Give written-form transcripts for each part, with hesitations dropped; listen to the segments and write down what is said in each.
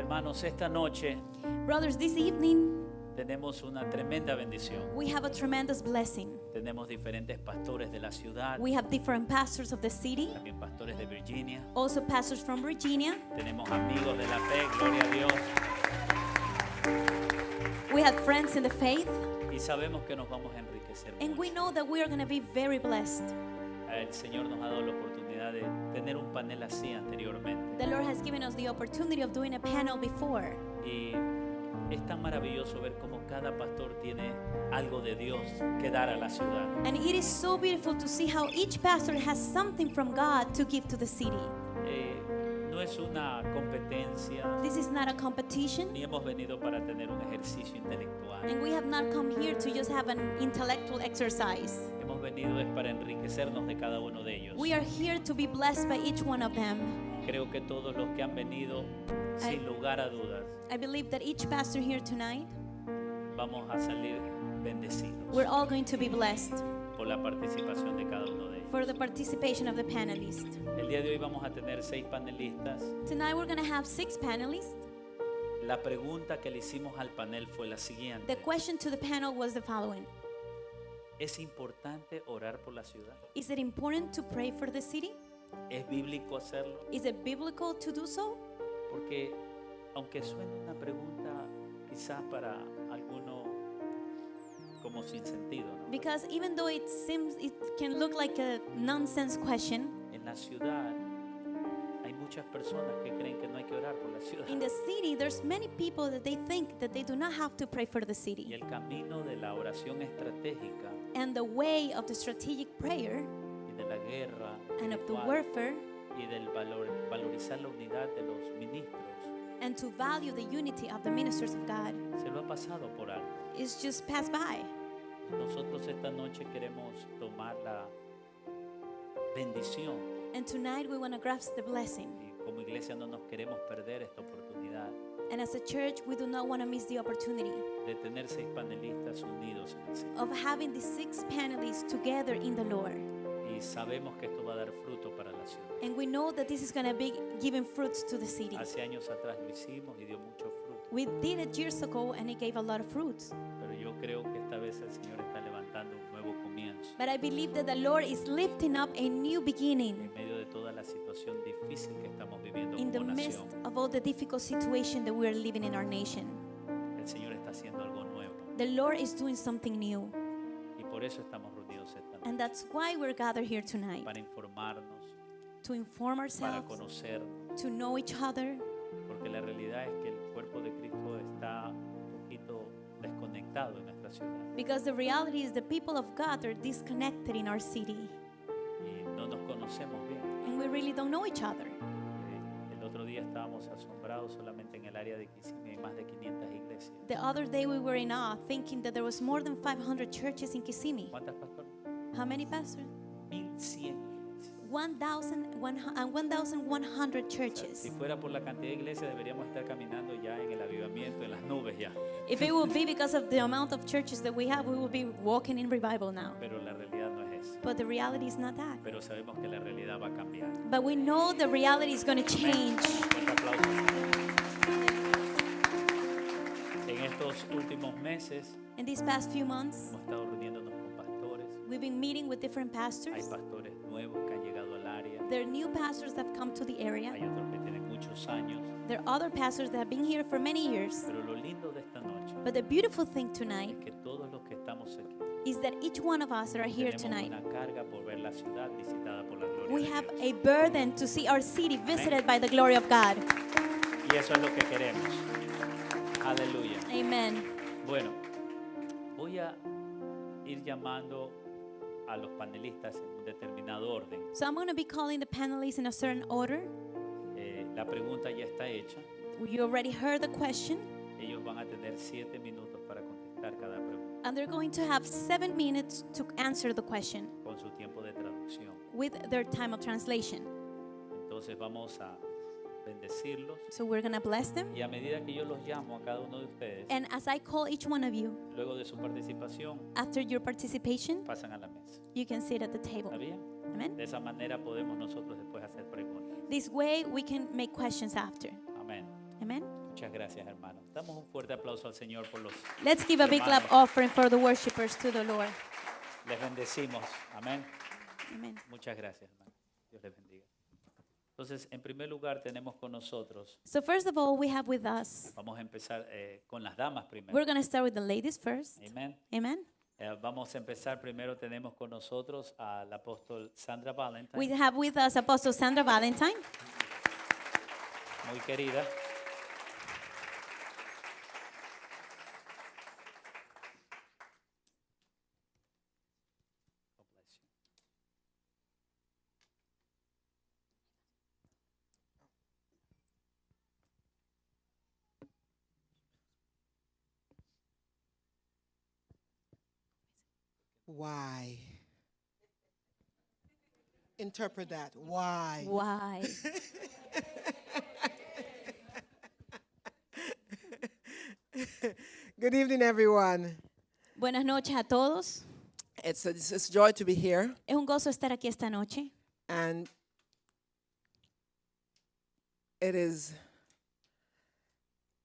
Hermanos, esta noche Brothers, this evening tenemos una tremenda bendición. we have a tremendous blessing. Tenemos diferentes pastores de la ciudad, We have different pastors of the city, también pastores de Virginia. also pastors from Virginia. Tenemos amigos de la fe, gloria a Dios. We have friends in the faith, Y sabemos que nos vamos a enriquecer and we mucho. know that we are going to be very blessed. El Señor nos ha dado la oportunidad de tener un panel así anteriormente. The Lord has given us the opportunity of doing a panel before. Y es tan maravilloso ver cómo cada pastor tiene algo de Dios que dar a la ciudad. And it is so beautiful to see how each pastor has something from God to give to the city. No es una competencia, This is not a competition, ni hemos venido para tener un ejercicio intelectual. and we have not come here to just have an intellectual exercise. Hemos venido es para enriquecernos de cada uno de ellos. We are here to be blessed by each one of them. Creo que todos los que han venido, sin lugar a dudas, I believe that each pastor here tonight, vamos a salir bendecidos we're all going to be blessed por la participación de cada uno de ellos. for the participation of the panelists. El día de hoy vamos a tener 6 panelistas. Tonight we're going to have 6 panelists. La pregunta que le hicimos al panel fue la The siguiente: question to the panel was the following. ¿es importante orar por la ciudad? Is it important to pray for the city? ¿Es bíblico hacerlo? Is it biblical to do so? Porque aunque suene una pregunta quizás para alguno como sin sentido, ¿no? Because even though it can look like a nonsense question, En la ciudad hay muchas personas que creen que no hay que orar por la ciudad. in the city there's many people that they think that they do not have to pray for the Y city. el camino de la oración estratégica And the way of the strategic prayer y de la guerra and of the espiritual warfare y del valorizar la unidad de los ministros and to value the unity of the ministers of God se lo ha pasado por alto. is just passed by. Nosotros esta noche queremos tomar la bendición And tonight we want to grasp the blessing. y como iglesia no nos queremos perder esta oportunidad And as a church, we do not want to miss the opportunity de tener 6 panelistas unidos en el Señor. of having the 6 panelists together in the Lord. Y sabemos que esto va a dar fruto para la ciudad. And we know that this is going to be giving fruits to the city. Hace años atrás lo hicimos y dio mucho fruto, We did it years ago and it gave a lot of fruits. pero yo creo que esta vez el Señor está levantando un nuevo comienzo But I believe that the Lord is lifting up a new beginning en medio de toda la situación difícil que estamos viviendo in the como midst nación. of all the difficult situation that we are living in our nation. El Señor está haciendo algo nuevo The Lord is doing something new. y por eso estamos reunidos esta And noche, that's why we're gathered here tonight, para informarnos, to inform para ourselves, conocernos, to know each other. porque la realidad es que el cuerpo de Cristo está un poquito desconectado en nuestra ciudad Because the reality is the people of God are disconnected in our city y no nos conocemos bien. and we really don't know each other. El otro día estábamos asombrados solamente en el área de Kissimmee, hay más de 500 iglesias. The other day we were in awe thinking that there was more than 500 churches in Kissimmee. ¿Cuántas, pastor? How many, Pastor? 1100 iglesias. 1,100 churches. Si fuera por la cantidad de iglesias deberíamos estar caminando ya en el avivamiento, en las nubes ya. If it would be because of the amount of churches that we have, we would be walking in revival now. Pero la realidad no es eso. But the reality is not that. Pero sabemos que la realidad va a cambiar. But we know the reality is going to change. Fuerte aplauso. En estos últimos meses In these past few months, hemos estado reuniéndonos con pastores. we've been meeting with different Hay pastors. pastores nuevos que han llegado al área. There are new pastors that have come to the area. Hay otros que tienen muchos años. There are other pastors that have been here for many years. Pero lo lindo de esta noche But the beautiful thing tonight es que todos los que estamos aquí is that each one of us that are here tenemos tonight, una carga por ver la ciudad visitada por la gloria we de have Dios. a burden to see our city visited by the glory of God. Y eso es lo que queremos. Aleluya. Amen. Bueno, voy a ir llamando a los panelistas en un determinado orden. So I'm going to be calling the panelists in a certain order. La pregunta ya está hecha. You already heard the question, Ellos van a tener 7 minutos para contestar cada pregunta and they're going to have 7 minutes to answer the question con su tiempo de traducción. with their time of translation. Entonces vamos a bendecirlos So we're going to bless them. y a medida que yo los llamo a cada uno de ustedes, And as I call each one of you, luego de su participación, after your participation, pasan a la mesa. you can sit at the table. ¿Está bien? Amen. De esa manera podemos nosotros después hacer preguntas. This way we can make questions after. Amén. Amen. Muchas gracias, hermanos. Damos un fuerte aplauso al Señor por los Let's give a big clap hermanos. offering for the worshipers to the Lord. Les bendecimos. Amén. Amen. Muchas gracias, hermano. Dios les bendiga. Entonces, en primer lugar, tenemos con nosotros, So first of all, we have with us, vamos a empezar con las damas primero. we're going to start with the ladies first. Amén. Amen. Vamos a empezar primero, tenemos con nosotros al apóstol Sandra Valentine, We have with us Apostle Sandra Valentine. muy querida. Why? Interpret that. Why? Why? Good evening, everyone. Buenas noches a todos. It's a joy to be here, Es un gozo estar aquí esta noche. and it is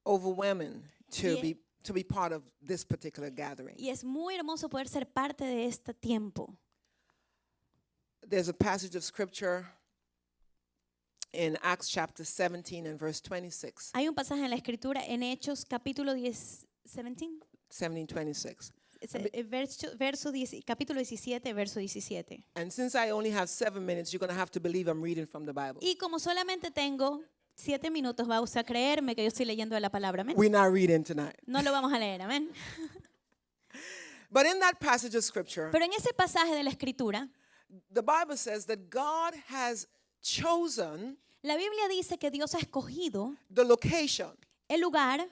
overwhelming to Yeah. be part of this particular gathering. Y es muy hermoso poder ser parte de este tiempo. There's a passage of scripture in Acts chapter 17 and verse 26. Hay un pasaje en la escritura en Hechos capítulo 10, 17, 17:26. capítulo 17, verso 17. And since I only have 7 minutes, you're going to have to believe I'm reading from the Bible. Y como solamente tengo 7 minutos, va a usted a creerme que yo estoy leyendo de la palabra. Amén. We're not reading tonight. No lo vamos a leer, amén. But in that passage of scripture, Pero en ese pasaje de la escritura, the Bible says that God has chosen la Biblia dice que Dios ha escogido the location, el lugar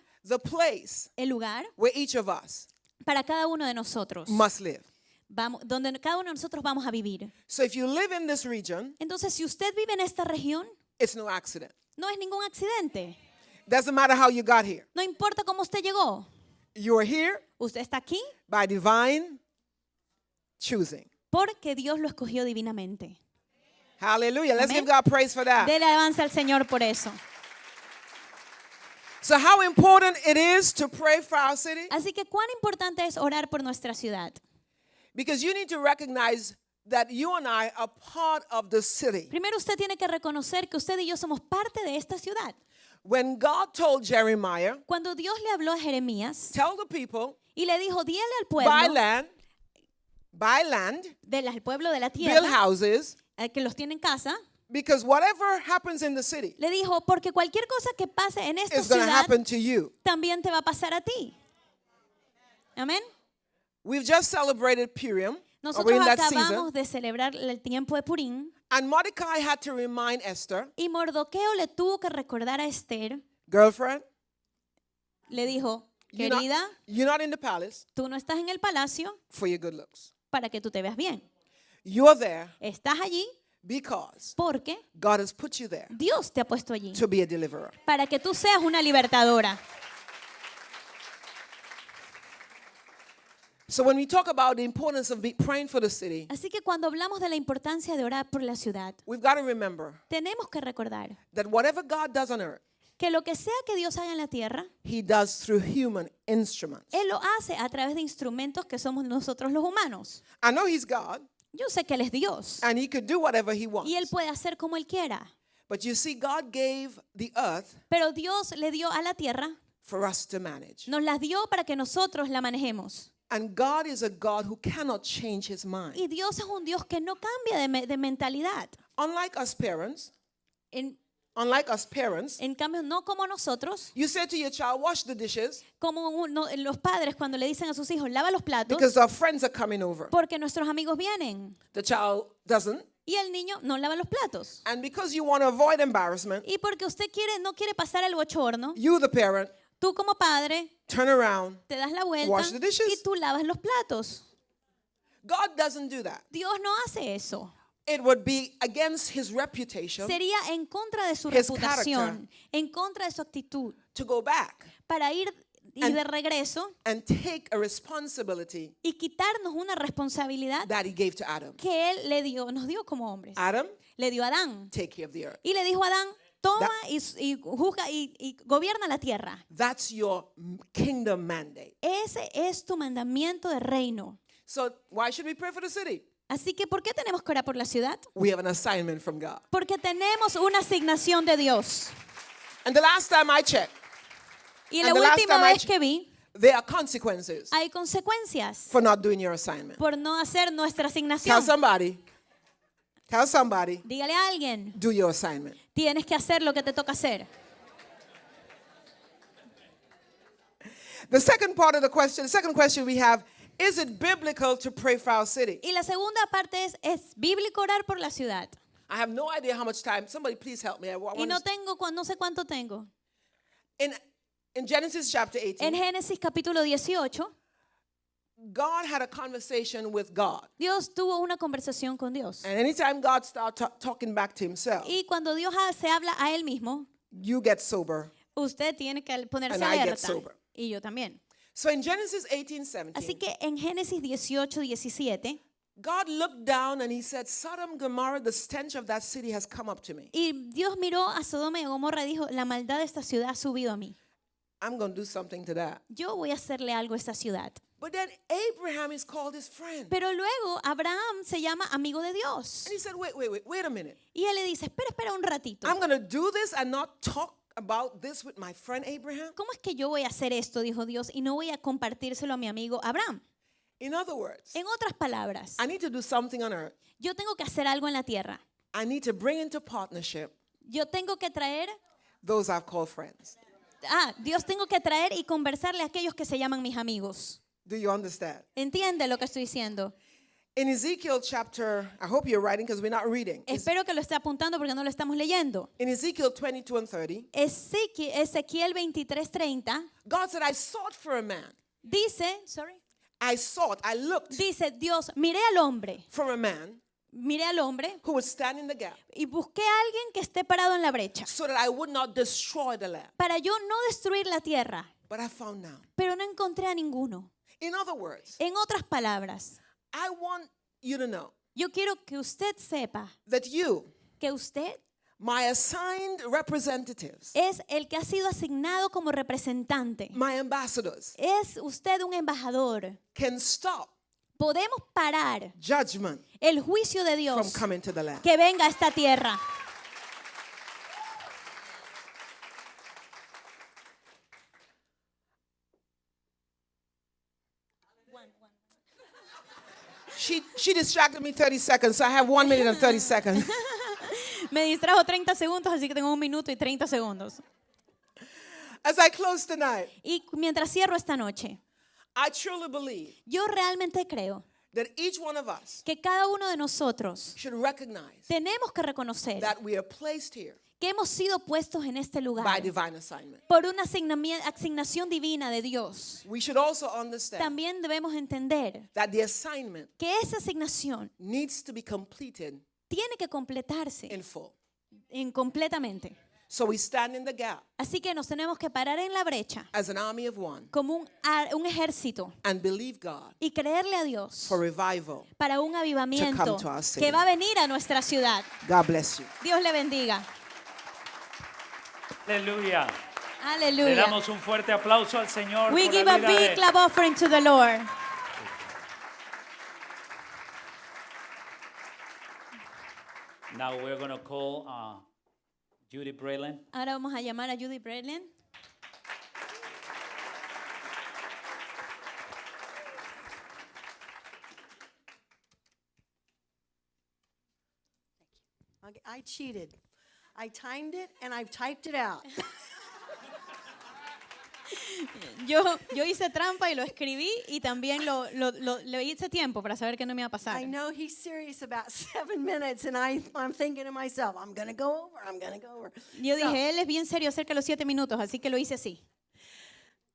where each of us para cada uno de nosotros, must live. donde cada uno de nosotros vamos a vivir. So if you live in this region, Entonces, si usted vive en esta región, it's no accident. no es ningún accidente. Doesn't matter how you got here. No importa cómo usted llegó. You are here Usted está aquí by divine choosing. porque Dios lo escogió divinamente. Hallelujah. Let's Amen. give God praise for that. Dele alabanza al Señor por eso. So how important it is to pray for our city? Así que cuán importante es orar por nuestra ciudad. Because you need to recognize that you and I are part of the city. Primero usted tiene que reconocer que usted y yo somos parte de esta ciudad. When God told Jeremiah, Cuando Dios le habló a Jeremías tell the people, y le dijo, dile al buy pueblo, land, al pueblo de la build tierra, houses, que los tiene en casa, because whatever happens in the city le dijo, porque cualquier cosa que pase en esta is going to ciudad happen to you. también te va a pasar a ti. Amén. We've just celebrated Purim. We're Nosotros in that acabamos season. de celebrar el tiempo de Purim And Mordecai had to remind Esther, y Mardoqueo le tuvo que recordar a Esther, girlfriend, le dijo, you're not, querida, you're not in the palace tú no estás en el palacio for your good looks. para que tú te veas bien. You're there Estás allí because porque God has put you there Dios te ha puesto allí to be a deliverer. para que tú seas una libertadora. So when we talk about the importance of praying for the city, Así que cuando hablamos de la importancia de orar por la ciudad, we've got to remember tenemos que recordar that whatever God does on earth, que lo que sea que Dios haga en la tierra, He does through human instruments. Él lo hace a través de instrumentos que somos nosotros los humanos. I know He's God Yo sé que Él es Dios and He could do whatever He wants. y Él puede hacer como Él quiera, But you see, God gave the earth pero Dios le dio a la tierra, for us to manage. nos las dio para que nosotros la manejemos. And God is a God who cannot change His mind. Y Dios es un Dios que no cambia de mentalidad. Unlike us parents, En cambio, no como nosotros, you say to your child, wash the dishes como los padres cuando le dicen a sus hijos, lava los platos, because our friends are coming over. porque nuestros amigos vienen. The child doesn't. Y el niño no lava los platos. And because you want to avoid embarrassment, Y porque usted no quiere pasar el bochorno, you, the parent, tú como padre turn around. te das la vuelta Wash the dishes. y tú lavas los platos. God doesn't do that. Dios no hace eso. It would be against His reputation Sería en contra de su His reputación, en contra de su actitud, to go back para ir de regreso and take a responsibility y quitarnos una responsabilidad that He gave to Adam. que Él nos dio como hombres. Adam, Le dio a Adán. take care of the earth. Y le dijo a Adán, toma y juzga y gobierna la tierra. That's your kingdom mandate. Ese es tu mandamiento de reino. So why should we pray for the city? Así que, ¿por qué tenemos que orar por la ciudad? We have an assignment from God. Porque tenemos una asignación de Dios. And the last time I checked, Y And la the last última time I vez que vi, there are consequences hay consecuencias for not doing your assignment. por no hacer nuestra Tell asignación. somebody, Dígale a alguien, do your assignment. tienes que hacer lo que te toca hacer. The second question we have, is it biblical to pray for our city? Y la segunda parte es bíblico orar por la ciudad. I have no idea how much time. Somebody please help me. Y no sé cuánto tengo. In Genesis chapter En 18, Génesis capítulo 18, God had a conversation with God. Dios tuvo una conversación con Dios. And anytime God starts talking back to himself, Y cuando Dios se habla a él mismo, you get sober. usted tiene que ponerse And I get alerta. sober. Y yo también. So in Genesis 18:17, Así que en Génesis 18, 17, God looked down and he said, Sodom, Gomorrah, the stench of that city has come up to me. y Dios miró a Sodoma y Gomorra y dijo, la maldad de esta ciudad ha subido a mí. I'm going to do something to that. Yo voy a hacerle algo a esta ciudad. But then Abraham is called his friend. Pero luego Abraham se llama amigo de Dios. And he said, wait a minute. Y él le dice, espera un ratito. I'm going to do this and not talk about this with my friend Abraham. ¿Cómo es que yo voy a hacer esto? Dijo Dios, y no voy a compartírselo a mi amigo Abraham. In other words, En otras palabras, I need to do something on earth. yo tengo que hacer algo en la tierra. I need to bring into partnership Yo tengo que traer, those I've called friends. Dios tengo que traer y conversarle a aquellos que se llaman mis amigos. Do you understand? ¿Entiende lo que estoy diciendo? In Ezekiel chapter, I hope you're writing because we're not reading. Espero que lo esté apuntando porque no lo estamos leyendo. In Ezekiel 22 and 30, Ezequiel 23:30 God said, I sought for a man. dice, I looked dice Dios, miré al hombre who would stand in the gap y busqué a alguien que esté parado en la brecha so that I would not destroy the land. para yo no destruir la tierra, But I found none. pero no encontré a ninguno. In other words, En otras palabras, I want you to know yo quiero que usted sepa that you, que usted my assigned representatives, es el que ha sido asignado como representante. my ambassadors, Es usted un embajador. can stop Podemos parar judgment el juicio de from Dios coming to the land. que venga a esta tierra. She distracted me 30 seconds, so I have 1 minute and 30 seconds. Me distrajo 30 segundos, así que tengo 1 minuto y 30 segundos. As I close tonight, Y mientras cierro esta noche, I truly believe yo realmente creo that each one of us que cada uno de nosotros should recognize tenemos que reconocer that we are placed here que hemos sido puestos en este by lugar divine assignment. por una asignación divina de Dios. We should also understand También debemos entender that the assignment que esa asignación needs to be completed tiene que completarse in full. completamente. So we stand in the gap Así que nos tenemos que parar en la brecha as an army of one como un ejército and believe God y creerle a Dios for revival. para un avivamiento to come to our city. que va a venir a nuestra ciudad. God bless you. Dios le bendiga. Aleluya. Le Aleluya. damos un fuerte aplauso al Señor. We por give la a vida big de- clap offering to the Lord. Now we're going to call Judy Breland. Ahora vamos a llamar a Judy Breland. Okay, I cheated. I timed it and I've typed it out. Yo hice trampa y lo escribí y también le hice tiempo para saber que no me iba a pasar. I know he's serious about 7 minutes and I'm thinking to myself, I'm going to go over. Yo dije, él es bien serio acerca de los 7 minutos, así que lo hice así.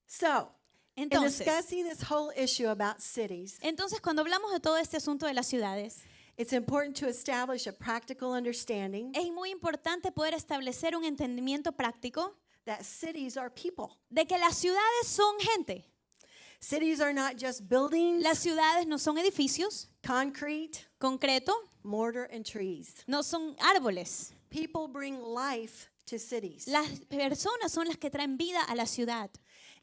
So, in Entonces, discussing this whole issue about cities, cuando hablamos de todo este asunto de las ciudades, it's important to establish a practical understanding es muy importante poder establecer un entendimiento práctico that cities are people. de que las ciudades son gente. Cities are not just buildings, Las ciudades no son edificios, concrete, concreto, mortar, and trees. no son árboles. People bring life to cities. Las personas son las que traen vida a la ciudad.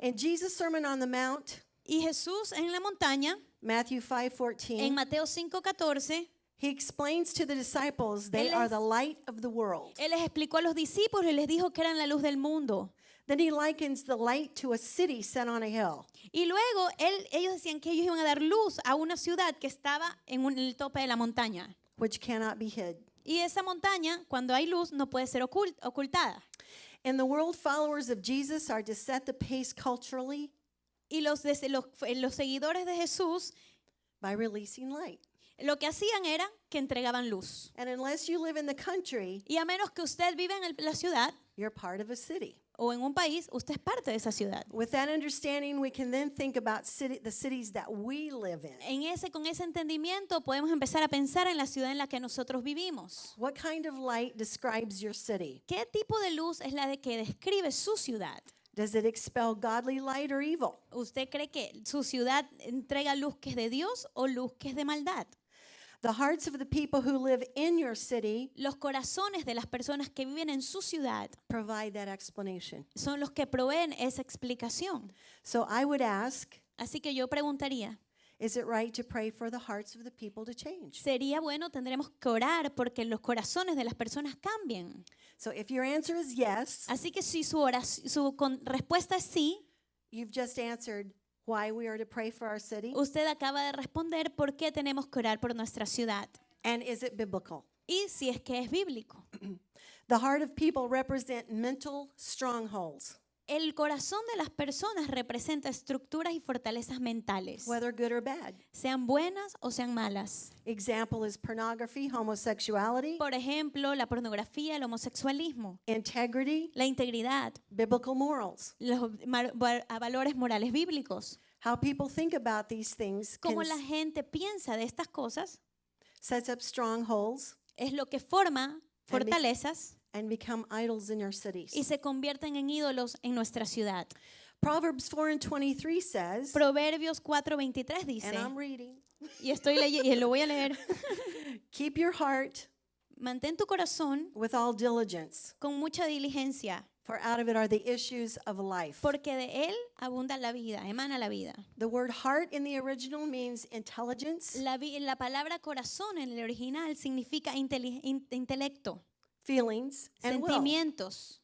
In Jesus' Sermon on the Mount, Y Jesús en la montaña, Matthew en 5:14, Mateo 5:14, he explains to the disciples they Él are es- the light of the world. Él les explicó a los discípulos y les dijo que eran la luz del mundo. Then he likens the light to a city set on a hill. Y luego ellos decían que ellos iban a dar luz a una ciudad que estaba en el tope de la montaña. Which cannot be hid. Y esa montaña, cuando hay luz, no puede ser ocultada. In the world, followers of Jesus are to set the pace culturally Y los seguidores de Jesús by releasing light. lo que hacían era que entregaban luz. And unless you live in the country, Y a menos que usted vive en la ciudad you're part of a city. o en un país, usted es parte de esa ciudad. With that understanding, we can then think about the cities that we live in. Con ese entendimiento podemos empezar a pensar en la ciudad en la que nosotros vivimos. What kind of light describes your city? ¿Qué tipo de luz es la de que describe su ciudad? Does it expel godly light or evil? ¿Usted cree que su ciudad entrega luz que es de Dios o luz que es de maldad? The hearts of the people who live in your city Los corazones de las personas que viven en su ciudad provide that explanation. son los que proveen esa explicación. So I would ask, Así que yo preguntaría, is it right to pray for the hearts of the people to change? sería bueno, tendremos que orar porque los corazones de las personas cambien. So if your answer is yes, Así que si respuesta es sí, you've just answered why we are to pray for our city. usted acaba de responder por qué tenemos que orar por nuestra ciudad. And is it biblical? Y si es que es bíblico. The heart of people represent mental strongholds, El corazón de las personas representa estructuras y fortalezas mentales, whether good or bad. sean buenas o sean malas. Example is pornography, homosexuality, Por ejemplo, la pornografía, el homosexualismo, integrity, la integridad, biblical morals. los valores morales bíblicos. How people think about these things Cómo la gente piensa de estas cosas sets up strongholds es lo que forma fortalezas and become idols in your cities. y se convierten en ídolos en nuestra ciudad. Proverbs 4:23 says, Proverbios 4:23 dice, and I'm reading, y estoy leyendo y lo voy a leer, keep your heart mantén tu corazón with all diligence, con mucha diligencia, for out of it are the issues of life. porque de él abunda la vida, emana la vida. The word heart in the original means intelligence, La palabra corazón en el original significa intelecto, feelings, and will. sentimientos.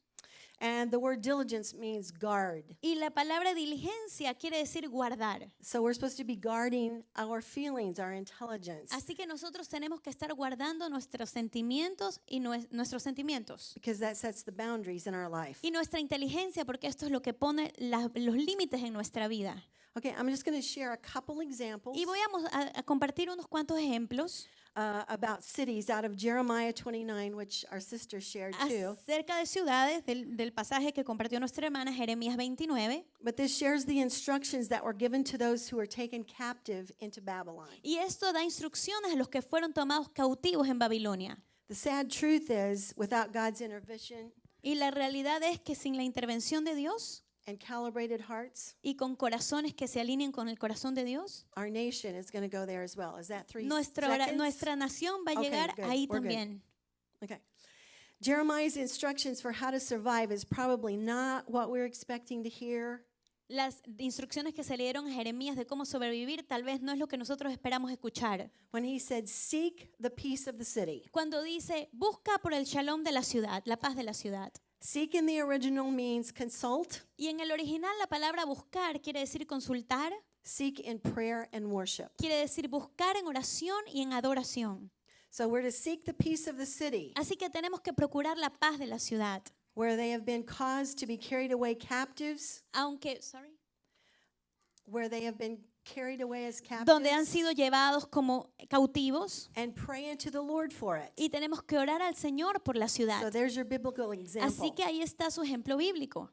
And the word diligence means guard. Y la palabra diligencia quiere decir guardar. So we're supposed to be guarding our feelings, our intelligence, Así que nosotros tenemos que estar guardando nuestros sentimientos y nuestros sentimientos. because that sets the boundaries in our life. Y nuestra inteligencia, porque esto es lo que pone los límites en nuestra vida. Okay, I'm just going to share a couple examples Y voy a compartir unos cuantos ejemplos about cities out of Jeremiah 29, which our sister shared too. acerca de ciudades del pasaje que compartió nuestra hermana Jeremías 29. But this shares the instructions that were given to those who were taken captive into Babylon. Y esto da instrucciones a los que fueron tomados cautivos en Babilonia. The sad truth is, without God's intervention Y la realidad es que sin la intervención de Dios and calibrated hearts, y con corazones que se alineen con el corazón de Dios, our nation is going to go there as well. Is that 3 nuestra seconds? nación va a Okay, llegar good. ahí We're good. también. Okay. Jeremiah's instructions for how to survive is probably not what we're expecting to hear. Las instrucciones que se le dieron a Jeremías de cómo sobrevivir tal vez no es lo que nosotros esperamos escuchar. When he said, seek the peace of the city. Cuando dice, busca por el shalom de la ciudad, la paz de la ciudad. Seek in the original means consult, Y en el original la palabra buscar quiere decir consultar, seek in prayer and worship. quiere decir buscar en oración y en adoración. So we're to seek the peace of the city, Así que tenemos que procurar la paz de la ciudad. where they have been caused to be carried away captives, where they have been carried away as donde han captives, sido llevados como cautivos, and pray unto the Lord for it. y tenemos que orar al Señor por la So ciudad. there's your biblical Así example. que ahí está su ejemplo bíblico.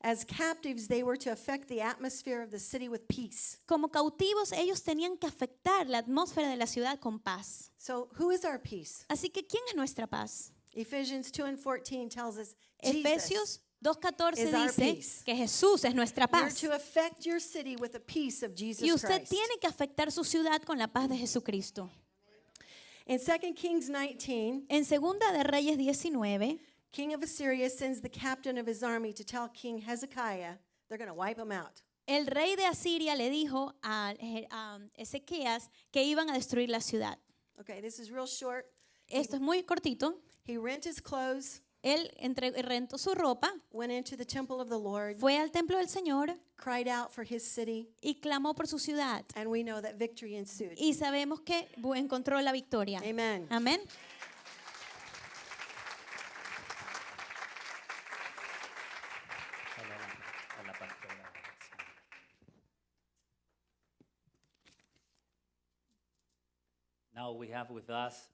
As captives, they were to affect the atmosphere of the city with peace. Como cautivos, ellos tenían que afectar la atmósfera de la ciudad con paz. So who is our peace? Así que, ¿quién es nuestra paz? Ephesians 2:14 tells us Jesus. Efesios 2:14 is our dice peace. que Jesús es nuestra You're paz. to affect your city with the peace of Jesus Y usted Christ. tiene que afectar su ciudad con la paz de Jesucristo. In 2 Kings 19, En Segunda de Reyes 19, king of Assyria sends the captain of his army to tell King Hezekiah they're going to wipe him out. el rey de Asiria le dijo a Ezequías que iban a destruir la ciudad. Okay, this is real short. Esto es muy cortito. He rent his clothes, Él rentó su ropa, went into the temple of the Lord, fue al templo del Señor cried out for his city, y clamó por su ciudad. and we know that victory ensued. Y sabemos que encontró la victoria. Amen. Amén. A la pastora. Now we have with us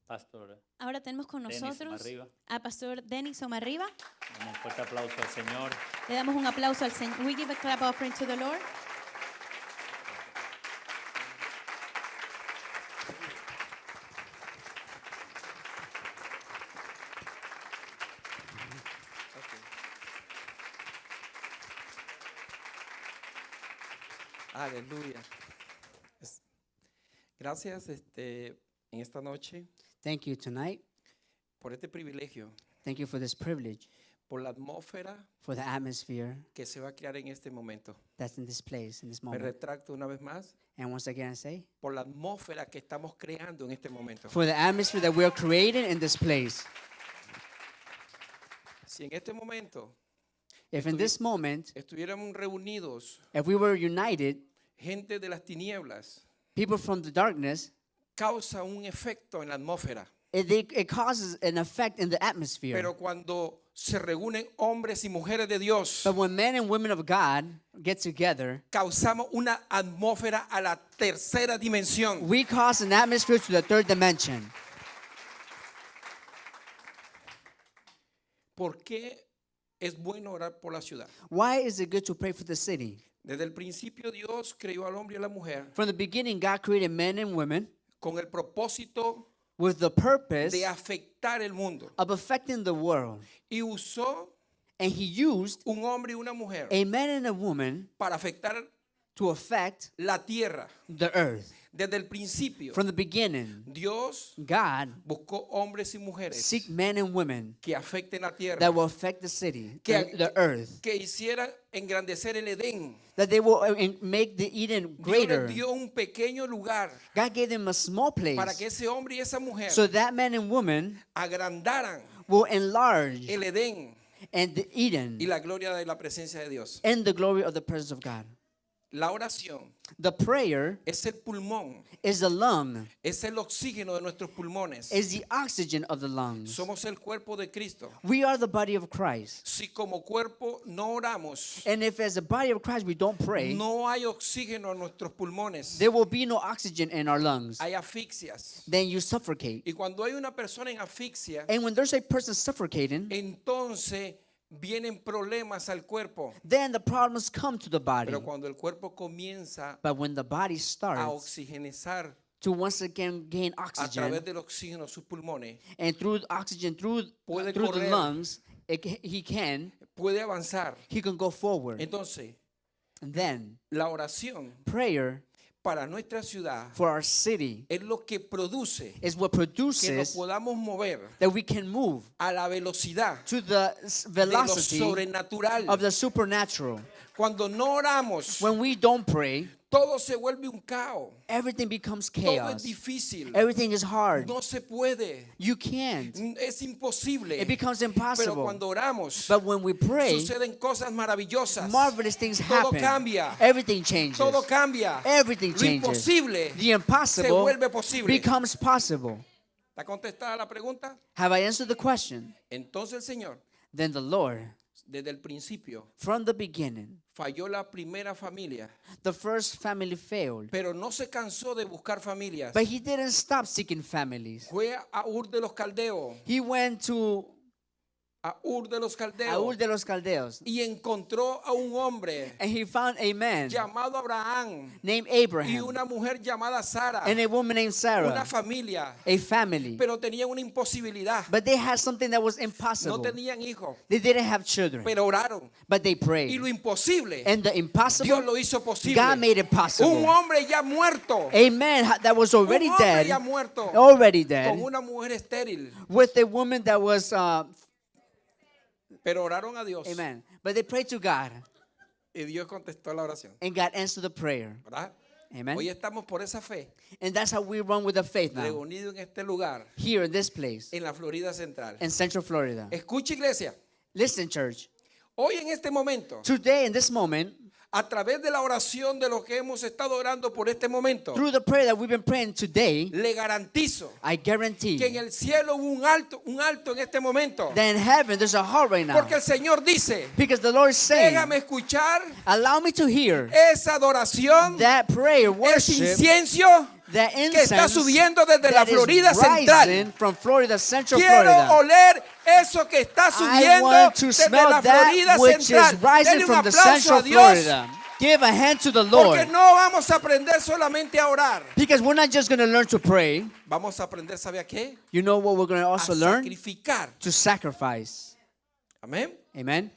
Pastor. Ahora tenemos con Denis nosotros Omarriba. a Pastor Denis Omarriba. Un fuerte aplauso al Señor. Le damos un aplauso al Señor. We give a clap offering to the Lord. Aleluya. Gracias en esta noche Thank you tonight. por este privilegio, Thank you for this privilege, por la atmósfera for the atmosphere que se va a crear en este momento. that's in this place, in this Me moment. retracto una vez más And once again, I say, por la atmósfera que estamos creando en este momento. for the atmosphere that we are creating in this place. Si en este momento If in this moment, estuviéramos reunidos if we were united, gente de las tinieblas, people from the darkness, causa un efecto en la atmósfera. it causes an effect in the atmosphere. Pero cuando se reúnen hombres y mujeres de Dios, But when men and women of God get together, causamos una atmósfera a la tercera dimensión. we cause an atmosphere to the third dimension. ¿Por qué es bueno orar por la ciudad? Why is it good to pray for the city? Desde el principio Dios creó al hombre y a la mujer From the beginning, God created men and women con el propósito with the purpose de afectar el mundo of affecting the world. y usó And he used un hombre y una mujer a man and a woman para afectar to affect la tierra. the earth. Desde el principio From the beginning, Dios God buscó hombres y mujeres seek men and women que afecten la tierra, that will affect the city, the earth, que hicieran engrandecer el Edén. that they will make the Eden Dios greater. les dio un pequeño lugar God gave them a small place para que ese hombre y esa mujer so that man and woman agrandaran will enlarge el Edén and the Eden y la gloria de la presencia de Dios. and the glory of the presence of God. La oración The prayer es el pulmón, is the lung, es el oxígeno de nuestros pulmones. is the oxygen of the lungs. Somos el cuerpo de Cristo. We are the body of Christ. Si como cuerpo no oramos, And if as a body of Christ we don't pray, no hay oxígeno en nuestros pulmones. there will be no oxygen in our lungs. Hay asfixias. Then you suffocate. Y cuando hay una persona en asfixia, And when there's a person suffocating, entonces vienen problemas al cuerpo. then the problems come to the body. Pero cuando el cuerpo comienza But when the body a starts oxigenizar to once again gain a oxygen, través del oxígeno sus pulmones, and through the oxygen through Puede the correr. lungs, he puede avanzar. can go forward. Entonces, And then la oración prayer para nuestra ciudad for our city es lo que produce is what que nos produces podamos mover that we can move a la velocidad to the de lo velocity sobrenatural. of the supernatural. Cuando no oramos, When we don't pray, todo se vuelve un caos. everything becomes Todo es chaos. difícil. Everything is hard. No se puede. You can't. Es imposible. It becomes Pero impossible. cuando oramos, But when we pray, suceden cosas maravillosas. marvelous things Todo happen. cambia. Everything changes. Todo cambia. Everything Lo changes. imposible The se impossible vuelve posible. becomes possible. ¿Está contestada la pregunta? Have I answered the question? Entonces el Señor, Then the Lord, desde el principio, from the beginning, falló la primera familia, the first family failed. pero no se cansó de buscar familias. But he didn't stop seeking families. Fue a Ur de los Caldeos He went to a Ur de los a Caldeos Ur de los Caldeos. y encontró a un hombre And he found a man llamado Abraham named y Abraham una mujer llamada Sara, and a woman named una Sarah, familia, a family. pero tenían una imposibilidad. But they had something that was No impossible. tenían hijos, They didn't have children, pero oraron. but they Y prayed. lo imposible, And the Dios impossible, lo hizo posible. God made it Un possible. hombre ya muerto, A man that was already un hombre dead, ya muerto, already con dead, una mujer estéril, with a woman that was, pero oraron a Dios amen. But they prayed to God, y Dios contestó la oración, and God answered the prayer. ¿verdad? Amen. Hoy estamos por esa fe And that's how we run with the faith now, reunidos en este lugar, here in this place, en la Florida Central. in Central Florida. Escucha, iglesia, Listen, church, hoy en este momento, today in this moment, a través de la oración de lo que hemos estado orando por este momento, through the prayer that we've been praying today, le garantizo I guarantee que en el cielo hubo un alto en este momento. that in heaven there's a heart right now. Porque el Señor dice, Because the Lord is saying, déjame escuchar allow me to hear esa adoración, that prayer, ese worship, incienso that que está incense subiendo desde la that is Florida rising Central. from Florida, Central Quiero Florida. oler eso que está I subiendo want to desde smell la that Florida which Central. is rising Denle un from the aplauso Central a Dios, Florida. Give a hand to the porque Lord. no vamos a aprender solamente a orar. Because we're not just going to learn to pray. Vamos a aprender, ¿sabe a qué? You know what we're going to A also learn? sacrificar. To sacrifice. Amén. Amen.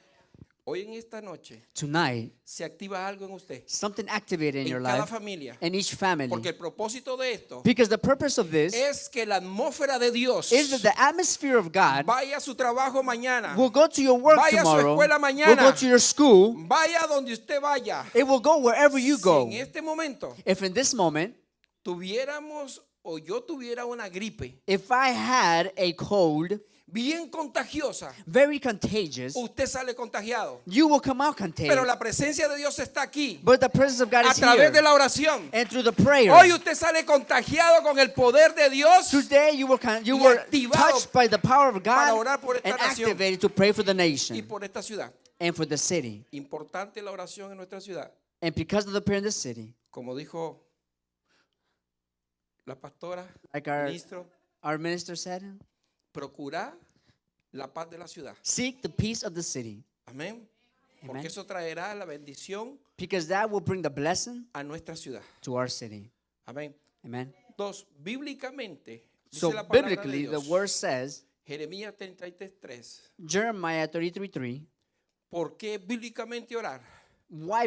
Hoy en esta noche Tonight, se activa algo en usted, something activated in your en cada life, familia. in each family. Porque el propósito de esto Because the purpose of this es que la atmósfera de Dios is that the atmosphere of God vaya a su trabajo mañana, will go to your work Vaya a su tomorrow, escuela will mañana. go to your school, vaya donde usted vaya. it will go wherever you Si go. en este momento If in this moment, tuviéramos o yo tuviera una gripe if I had a cold, bien contagiosa, very contagious, usted sale contagiado. you will come out Pero contagious. la presencia de Dios está aquí But the presence of God a is través de here. la oración. And through the prayer, Hoy usted sale contagiado con el poder de Dios today you were activado touched by the power of para God orar por esta and nación activated to pray for the y nation por esta ciudad. and for the city. Importante la oración en nuestra ciudad. And because of the prayer in the city, Como dijo la pastora, like our ministro, minister said, procurar la paz de la ciudad. seek the peace of the city. Amén. Amen. Porque eso traerá la bendición Because that will bring the blessing a nuestra ciudad. to our city. Amén. Amen. Dos, bíblicamente, dice So la palabra biblically, de the Dios, word says, Jeremías 33:3, Jeremiah 33:3, ¿por qué bíblicamente orar? why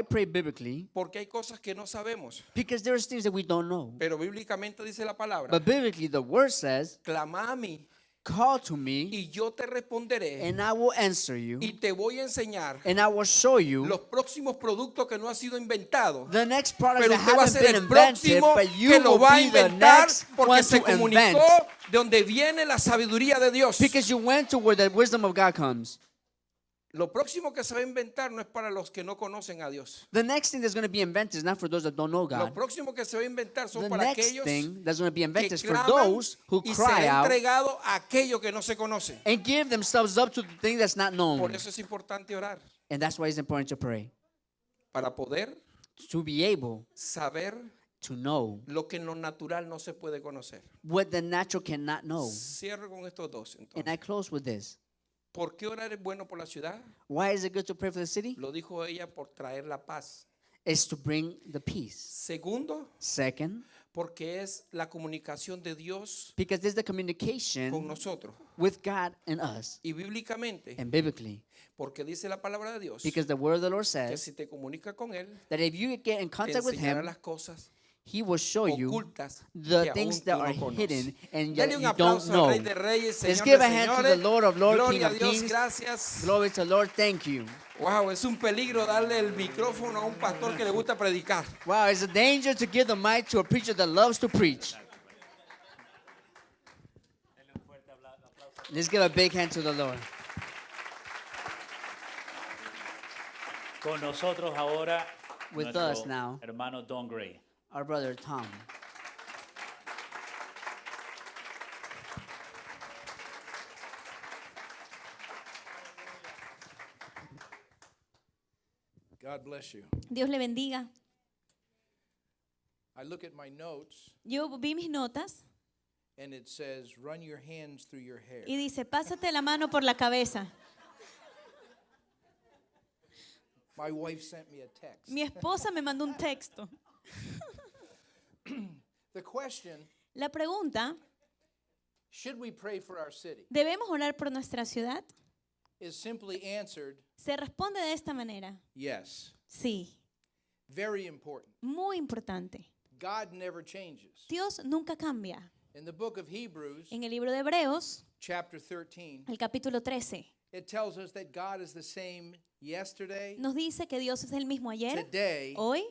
pray biblically? Porque hay cosas que no sabemos. Because there's things that we don't know. Pero bíblicamente dice la palabra, But biblically, the word says, clama a mí call to me y yo te responderé and I will answer you y te voy a enseñar and I will show you los próximos productos que no han sido inventados. the next products Pero that usted va a haven't ser been el invented, próximo but you que lo will va a be the inventar next porque one se to invent. comunicó de donde viene la sabiduría de Dios. Because you went to where the wisdom of God comes. Lo próximo que se va a inventar no es para los que no conocen a Dios. The next thing that's going to be invented is not for those that don't know Lo God. próximo que se va a inventar son The para next aquellos thing that's going to be que invented is for claman those who y cry será out entregado a aquello que no se conoce. and give themselves up to the thing that's not Por known. eso es importante orar, And that's why it's important to pray. para poder To be able saber to know lo que en lo natural no se puede conocer. what the natural cannot know. Cierro con estos dos. And Entonces, I close with this. ¿por qué orar es bueno por la ciudad? Why is it good to pray for the city? Lo dijo ella, por traer la paz. It's to bring the peace. Segundo, Second, porque es la comunicación de Dios because there's the con communication nosotros. with God and us. Y bíblicamente, And biblically, porque dice la palabra de Dios because the word of the Lord que says si te comunicas con Él, that if you get in te contact with enseñará Him, las cosas He will show you ocultas the que things aún that tú no are conoces. hidden and that Dale un you don't aplauso al know. Rey de Reyes, Let's Señor give de a hand to señores. the Lord of Lords, Gloria King a of Dios, Kings. gracias. Glory to the Lord, thank you. Wow, es un peligro darle el micrófono a un pastor que le gusta predicar. Wow, it's a danger to give the mic to a preacher that loves to preach. Let's give a big hand to the Lord. Con nosotros ahora With nuestro us now. hermano Don Gray. Our brother Tom. God bless you. Dios le bendiga. I look at my notes Yo vi mis notas and it says, run your hands through your hair. y dice, pásate la mano por la cabeza. My wife sent me a text. Mi esposa me mandó un texto. The question, La pregunta, should we pray for our city, ¿debemos orar por nuestra ciudad? is simply answered, Se responde de esta manera. yes. Sí, Very important. muy importante. God never changes. Dios nunca cambia. In the book of Hebrews, En el libro de Hebreos, chapter 13, el capítulo 13, it tells us that God is the same yesterday, nos dice que Dios es el mismo ayer, today, hoy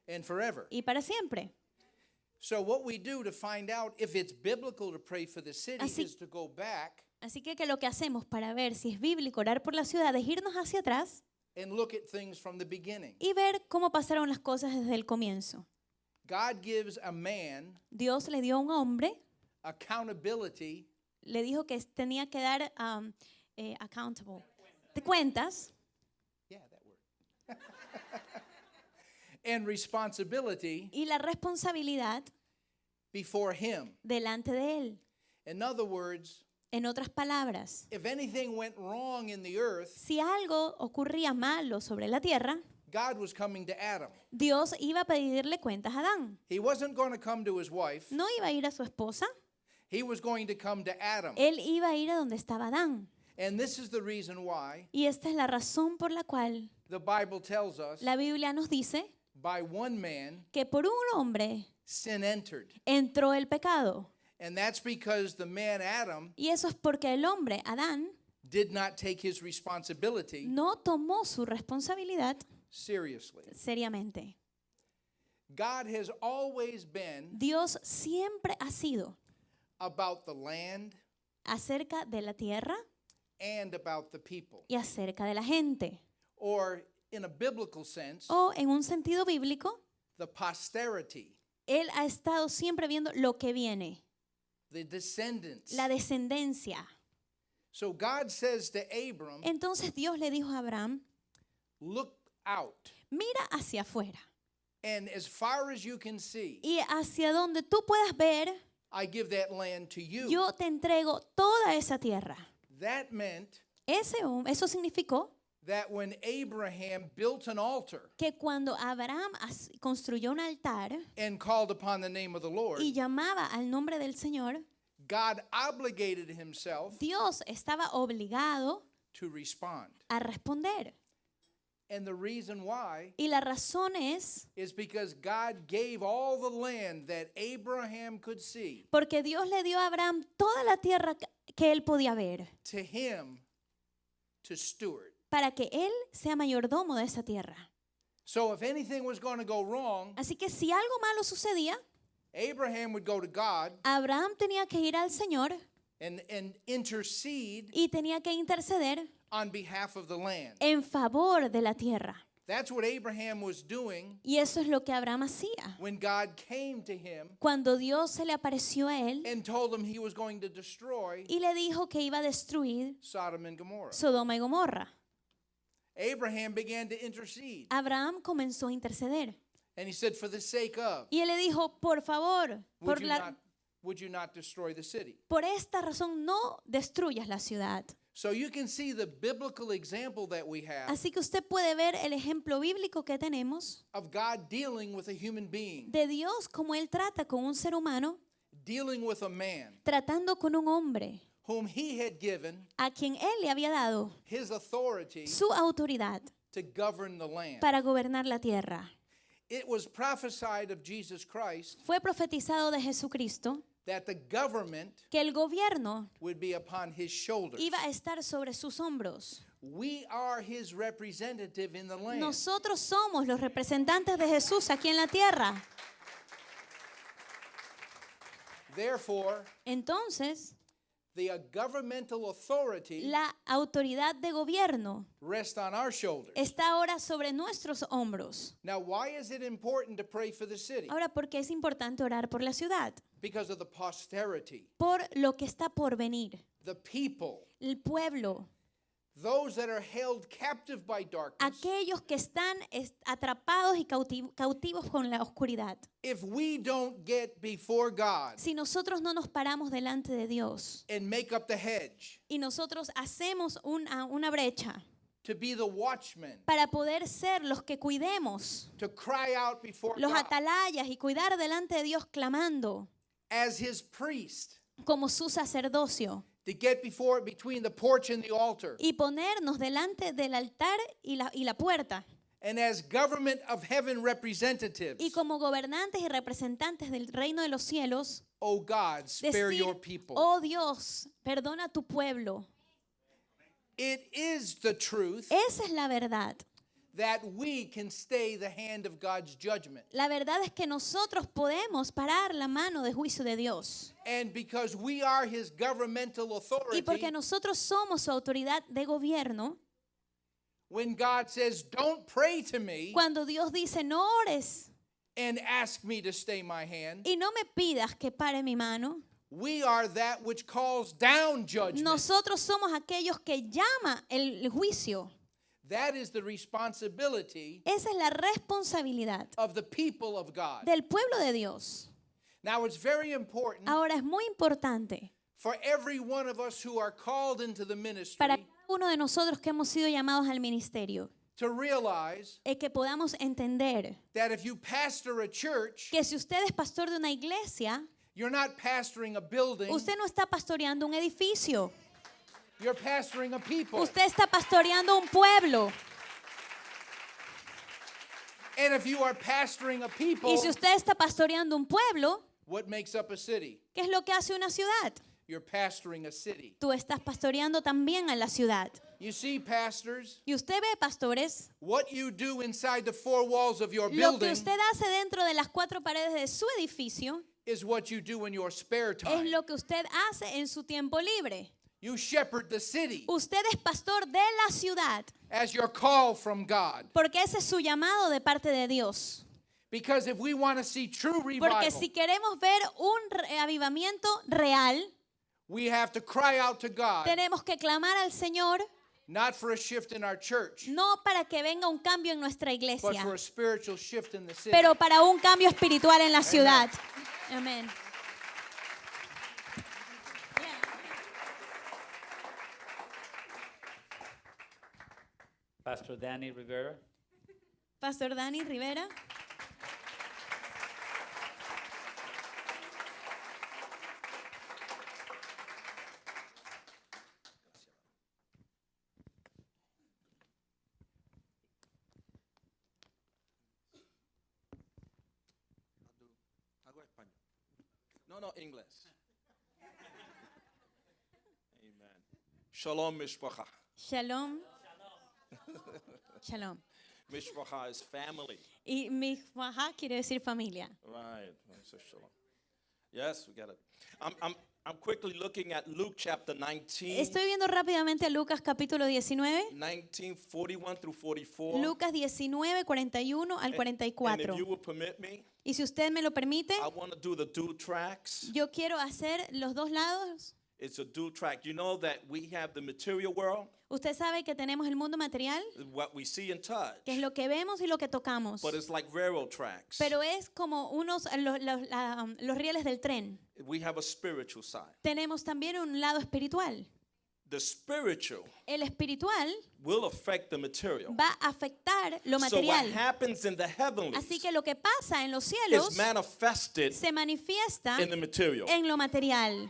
and forever. y para siempre. So what we do to find out if it's biblical to pray for the city Así- is to go back Así que lo que hacemos para ver si es bíblico orar por la ciudad es irnos hacia atrás and look at things from the beginning. y ver cómo pasaron las cosas desde el comienzo. God gives a man Dios le dio a un hombre, accountability le dijo que tenía que dar accountable, de cuentas yeah, that word. And responsibility y la responsabilidad before him. delante de él. In other words, En otras palabras, if anything went wrong in the earth, si algo ocurría malo sobre la tierra, God was coming to Adam. Dios iba a pedirle cuentas a Adán. He wasn't going to come to his wife. No iba a ir a su esposa, He was going to come to Adam. él iba a ir a donde estaba Adán. And this is the reason why Y esta es la razón por la cual the Bible tells us la Biblia nos dice by one man que por un hombre sin entered. entró el pecado. And that's because the man Adam Y eso es porque el hombre, Adán, did not take his responsibility no tomó su responsabilidad seriously. seriamente. God has always been Dios siempre ha sido about the land acerca de la tierra and about the people. y acerca de la gente. Or in a biblical sense, O en un sentido bíblico, the posterity, Él ha estado siempre viendo lo que viene, the descendants. la descendencia. So God says to Abram, Entonces Dios le dijo a Abraham, look out. mira hacia afuera And as far as you can see, y hacia donde tú puedas ver, I give that land to you. yo te entrego toda esa tierra. That meant Eso significó that when Abraham built an altar que cuando Abraham construyó un altar and called upon the name of the Lord, y llamaba al nombre del Señor, God obligated himself Dios estaba obligado to respond. a responder. And the reason why Y la razón es is because God gave all the land that Abraham could see porque Dios le dio a Abraham toda la tierra que él podía ver to him to steward. para que él sea mayordomo de esa tierra. So if anything was going to go wrong, Así que si algo malo sucedía, Abraham would go to God Abraham tenía que ir al Señor and intercede y tenía que interceder on behalf of the land. en favor de la tierra. That's what Abraham was doing Y eso es lo que Abraham hacía. when God came to him Cuando Dios se le apareció a él and told him he was going to destroy y le dijo que iba a destruir Sodom and Gomorrah. Sodoma y Gomorra, Abraham began to intercede. Abraham comenzó a interceder. And he said, for the sake of, Y él le dijo, por favor, would you not destroy the city? por esta razón no destruyas la ciudad. So you can see the biblical example that we have Así que usted puede ver el ejemplo bíblico que tenemos of God dealing with a human being, de Dios como Él trata con un ser humano, dealing with a man tratando con un hombre whom he had given a quien Él le había dado his authority su autoridad to govern the land. para gobernar la tierra. It was prophesied of Jesus Christ Fue profetizado de Jesucristo that the government que el gobierno would be upon his shoulders. iba a estar sobre sus hombros. We are his representative in the land. Nosotros somos los representantes de Jesús aquí en la tierra. Therefore, Entonces, the governmental authority la autoridad de gobierno rests on our shoulders. está ahora sobre nuestros hombros. Now, why is it important to pray for the city? Ahora, ¿por qué es importante orar por la ciudad? Because of the posterity, Por lo que está por venir. the people, El pueblo, those that are held captive by darkness, aquellos que están atrapados y cautivos con la oscuridad. if we don't get before God Si nosotros no nos paramos delante de Dios and make up the hedge y nosotros hacemos una brecha to be the watchmen, para poder ser los que cuidemos, to cry out before los God atalayas y cuidar delante de Dios clamando as his priest, como su sacerdocio to get before between the porch and the altar, y ponernos delante del altar y la puerta and as government of heaven representatives, y como gobernantes y representantes del reino de los cielos, oh God, spare decir, your people. oh Dios, perdona a tu pueblo. It is the truth Esa es la verdad. that we can stay the hand of God's judgment. La verdad es que nosotros podemos parar la mano de juicio de Dios. And because we are his governmental Y authority, porque nosotros somos su autoridad de gobierno, when God says, don't pray to me cuando Dios dice no ores and ask me to stay my hand, y no me pidas que pare mi mano, we are that which calls down judgment. nosotros somos aquellos que llama el juicio. That is the responsibility Esa es la responsabilidad of the people of God. del pueblo de Dios. Now it's very important Ahora es muy importante for every one of us who are called into the ministry para cada uno de nosotros que hemos sido llamados al ministerio, to realize que podamos entender that if you pastor a church, que si usted es pastor de una iglesia, you're not pastoring a building, usted no está pastoreando un edificio, you're pastoring a people. usted está pastoreando un pueblo. And if you are pastoring a people, Y si usted está pastoreando un pueblo, what makes up a city? ¿qué es lo que hace una ciudad? You're pastoring a city. Tú estás pastoreando también a la ciudad. You see, pastors, Y usted ve, pastores, what you do inside the four walls of your lo que building usted hace dentro de las cuatro paredes de su edificio is what you do in your spare es time. lo que usted hace en su tiempo libre. You shepherd the city Usted es pastor de la ciudad as your call from God. porque ese es su llamado de parte de Dios. Because if we want to see true Porque revival, si queremos ver un avivamiento real, we have to cry out to God, tenemos que clamar al Señor, not for a shift in our church, no para que venga un cambio en nuestra but iglesia, for a spiritual shift in the city. pero para un cambio espiritual en la ciudad. Amén. Pastor Danny Rivera. Pastor Dani Rivera. Hago español. No, English. Amen. Shalom, Mishpacha. Shalom. Shalom. Mishpacha is family. Y mishpacha quiere decir familia. Right. So shalom. Yes, we got it. I'm quickly looking at Luke chapter 19. Estoy viendo rápidamente Lucas capítulo 19. 19:41 through 44. Lucas 19, 41 al And 44. if you will permit me, Y si usted me lo permite, I want to do the dual tracks. yo quiero hacer los dos lados. It's a dual track. You know that we have the material world, Usted sabe que tenemos el mundo material, what we see and touch, que es lo que vemos y lo que tocamos. but it's like railroad tracks. Pero es como los rieles del tren. We have a spiritual side. Tenemos también un lado espiritual. The spiritual El espiritual will affect the material. va a afectar lo So what material. happens in the heavenlies Así que lo que pasa en los is cielos manifested se manifiesta in the material. en lo material.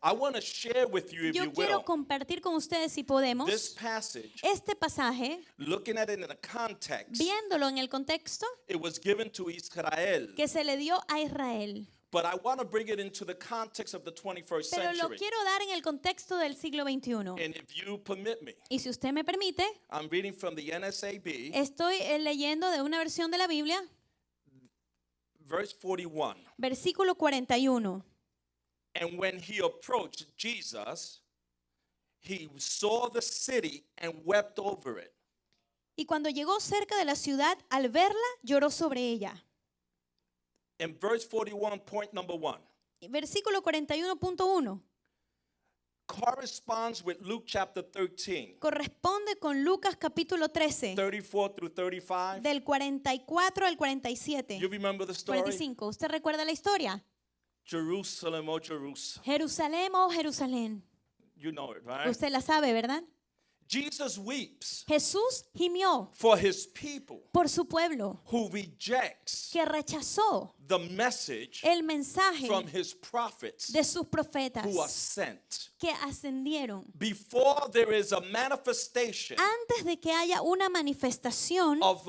I want to share with you, if Yo you quiero will, compartir con ustedes, si this podemos, passage, este pasaje, looking at it in a context. viéndolo en el contexto It was given to Israel, que se le dio a Israel. but I want to bring it into the context of the 21st Pero lo century. quiero dar en el contexto del siglo XXI. And if you permit me, Y si usted me permite, I'm reading from the NSAB, estoy leyendo de una versión de la Biblia, verse 41. versículo 41. And when he approached Jesus, he saw the city and wept over it. Y cuando llegó cerca de la ciudad, al verla, lloró sobre ella. In verse 41, point number 1, Versículo 41.1. corresponds with Luke chapter 13, corresponde con Lucas capítulo 13, 34 through 35. del 44 al 47. You remember the story? 45. ¿Usted recuerda la historia? Jerusalem, oh Jerusalem. Jerusalén, oh Jerusalén. You know it, right? Usted la sabe, ¿verdad? Jesus weeps Jesús gimió for his people por su pueblo who rejects que rechazó the message el mensaje from his prophets de sus profetas who are sent. que ascendieron. Before there is a manifestation Antes de que haya una manifestación of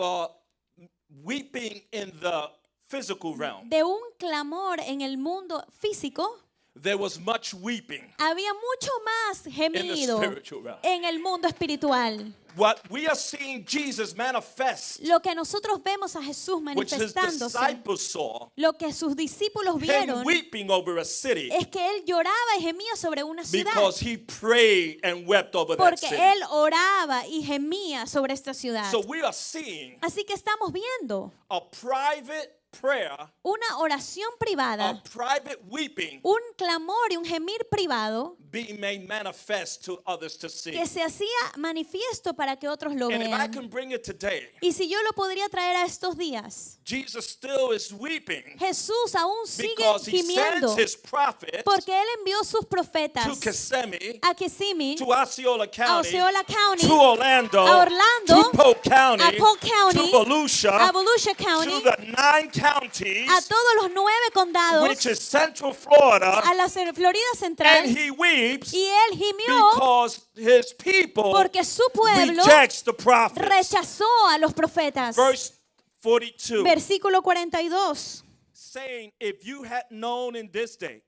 weeping in the physical realm, de un clamor en el mundo físico, there was much weeping había mucho más in the gemido spiritual realm. en el mundo espiritual. What we are seeing Jesus manifest, Lo que nosotros vemos a Jesús which his manifestándose, disciples saw, lo que sus discípulos him vieron, weeping over a city es que él lloraba y gemía sobre una ciudad. because he prayed and wept over that Porque city. él oraba y gemía sobre esta ciudad. So we are seeing Así que estamos viendo a private prayer, una oración a privada, private weeping un clamor y un gemir privado being made manifest to others to see. que se hacía manifiesto para que otros lo And if I vean. can bring it today, Y si yo lo podría traer a estos días, Jesus still is weeping Jesús aún sigue because he gimiendo sends his prophets porque él envió sus to profetas Kissimmee, a Kissimmee, to Osceola a County, Osceola County, to Orlando, a Orlando, to Polk County, a Polk County, to Volusia, a Volusia County, to the 9 counties, a todos los 9 condados, which is Central Florida, a la Florida Central, and he weeps y él gimió because his people porque su pueblo rejects the prophets. rechazó a los profetas. Verse 42, Versículo 42. saying, if you had known in this day,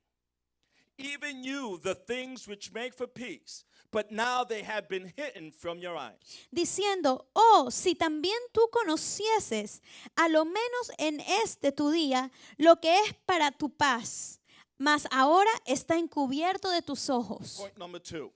even you, the things which make for peace, but now they have been hidden from your eyes. Diciendo, oh, si también tú conocieses, a lo menos en este tu día, lo que es para tu paz, mas ahora está encubierto de tus ojos. Point number 2,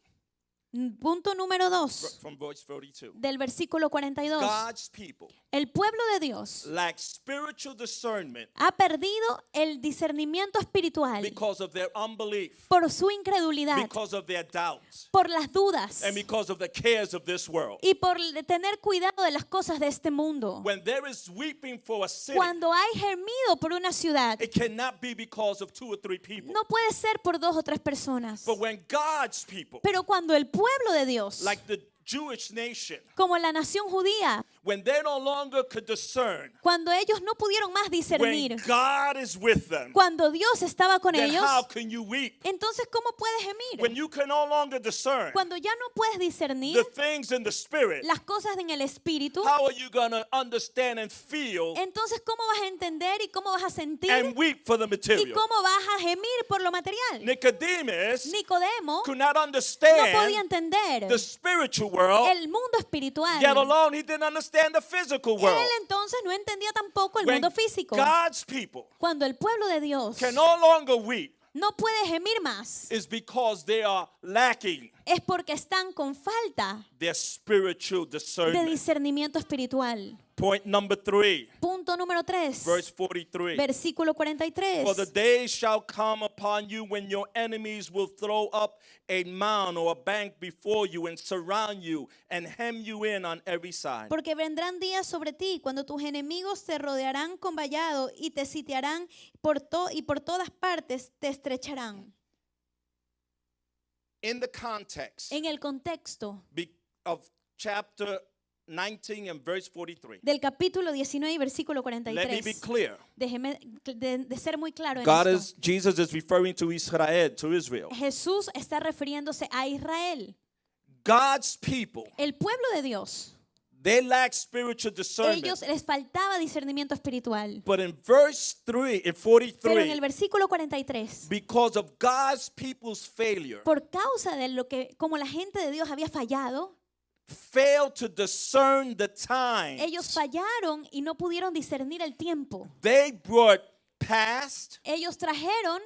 Punto número 2 from verse 42. del versículo 42. God's people El pueblo de Dios lack spiritual discernment ha perdido el discernimiento espiritual because of their unbelief, por su incredulidad, because of their doubts, por las dudas and because of the cares of this world. y por tener cuidado de las cosas de este mundo. When there is weeping for a city, Cuando hay gemido por una ciudad, it cannot be because of 2 or 3 people. no puede ser por 2 o 3 personas. But when God's people, Pero cuando el pueblo de Dios, like the Jewish nation, como la nación judía, when they no longer could discern, cuando ellos no pudieron más when discernir, God is with them, cuando Dios estaba con then ellos, how can you weep? entonces ¿cómo puedes When gemir? you can no longer discern Cuando ya no puedes discernir the things in the spirit, las cosas en el espíritu, how are you going to understand and feel entonces ¿cómo vas a entender y cómo vas a sentir and weep for the y material? cómo vas a gemir por lo material? Nicodemus Nicodemo could not no podía understand entender the spiritual world, el mundo espiritual. yet alone he didn't understand the physical world. Él entonces no entendía tampoco el When mundo físico. God's people Cuando el pueblo de Dios can no longer weep, no puede gemir más, is because they are lacking es porque están con falta their spiritual de discernment. discernimiento espiritual. Point number 3, Punto número 3, verse 43. versículo 43. For the days shall come upon you when your enemies will throw up a mound or a bank before you and surround you and hem you in on every side. Porque vendrán días sobre ti cuando tus enemigos te rodearán con vallado y te sitiarán y por todas partes te estrecharán. In the context En el contexto of chapter 19 and verse 43, del capítulo 19 y versículo let me be 43. clear. Déjeme de ser muy claro en Jesus is referring to Israel, to Israel. Jesús está refiriéndose a Israel. God's people, El pueblo de Dios, they lack spiritual discernment. ellos les faltaba discernimiento espiritual. But in verse 3, in Pero en el 43, versículo 43, because of God's people's failure, por causa de lo que, como la gente de Dios había fallado, failed to discern the time. ellos fallaron y no pudieron discernir el tiempo. They brought past, Ellos trajeron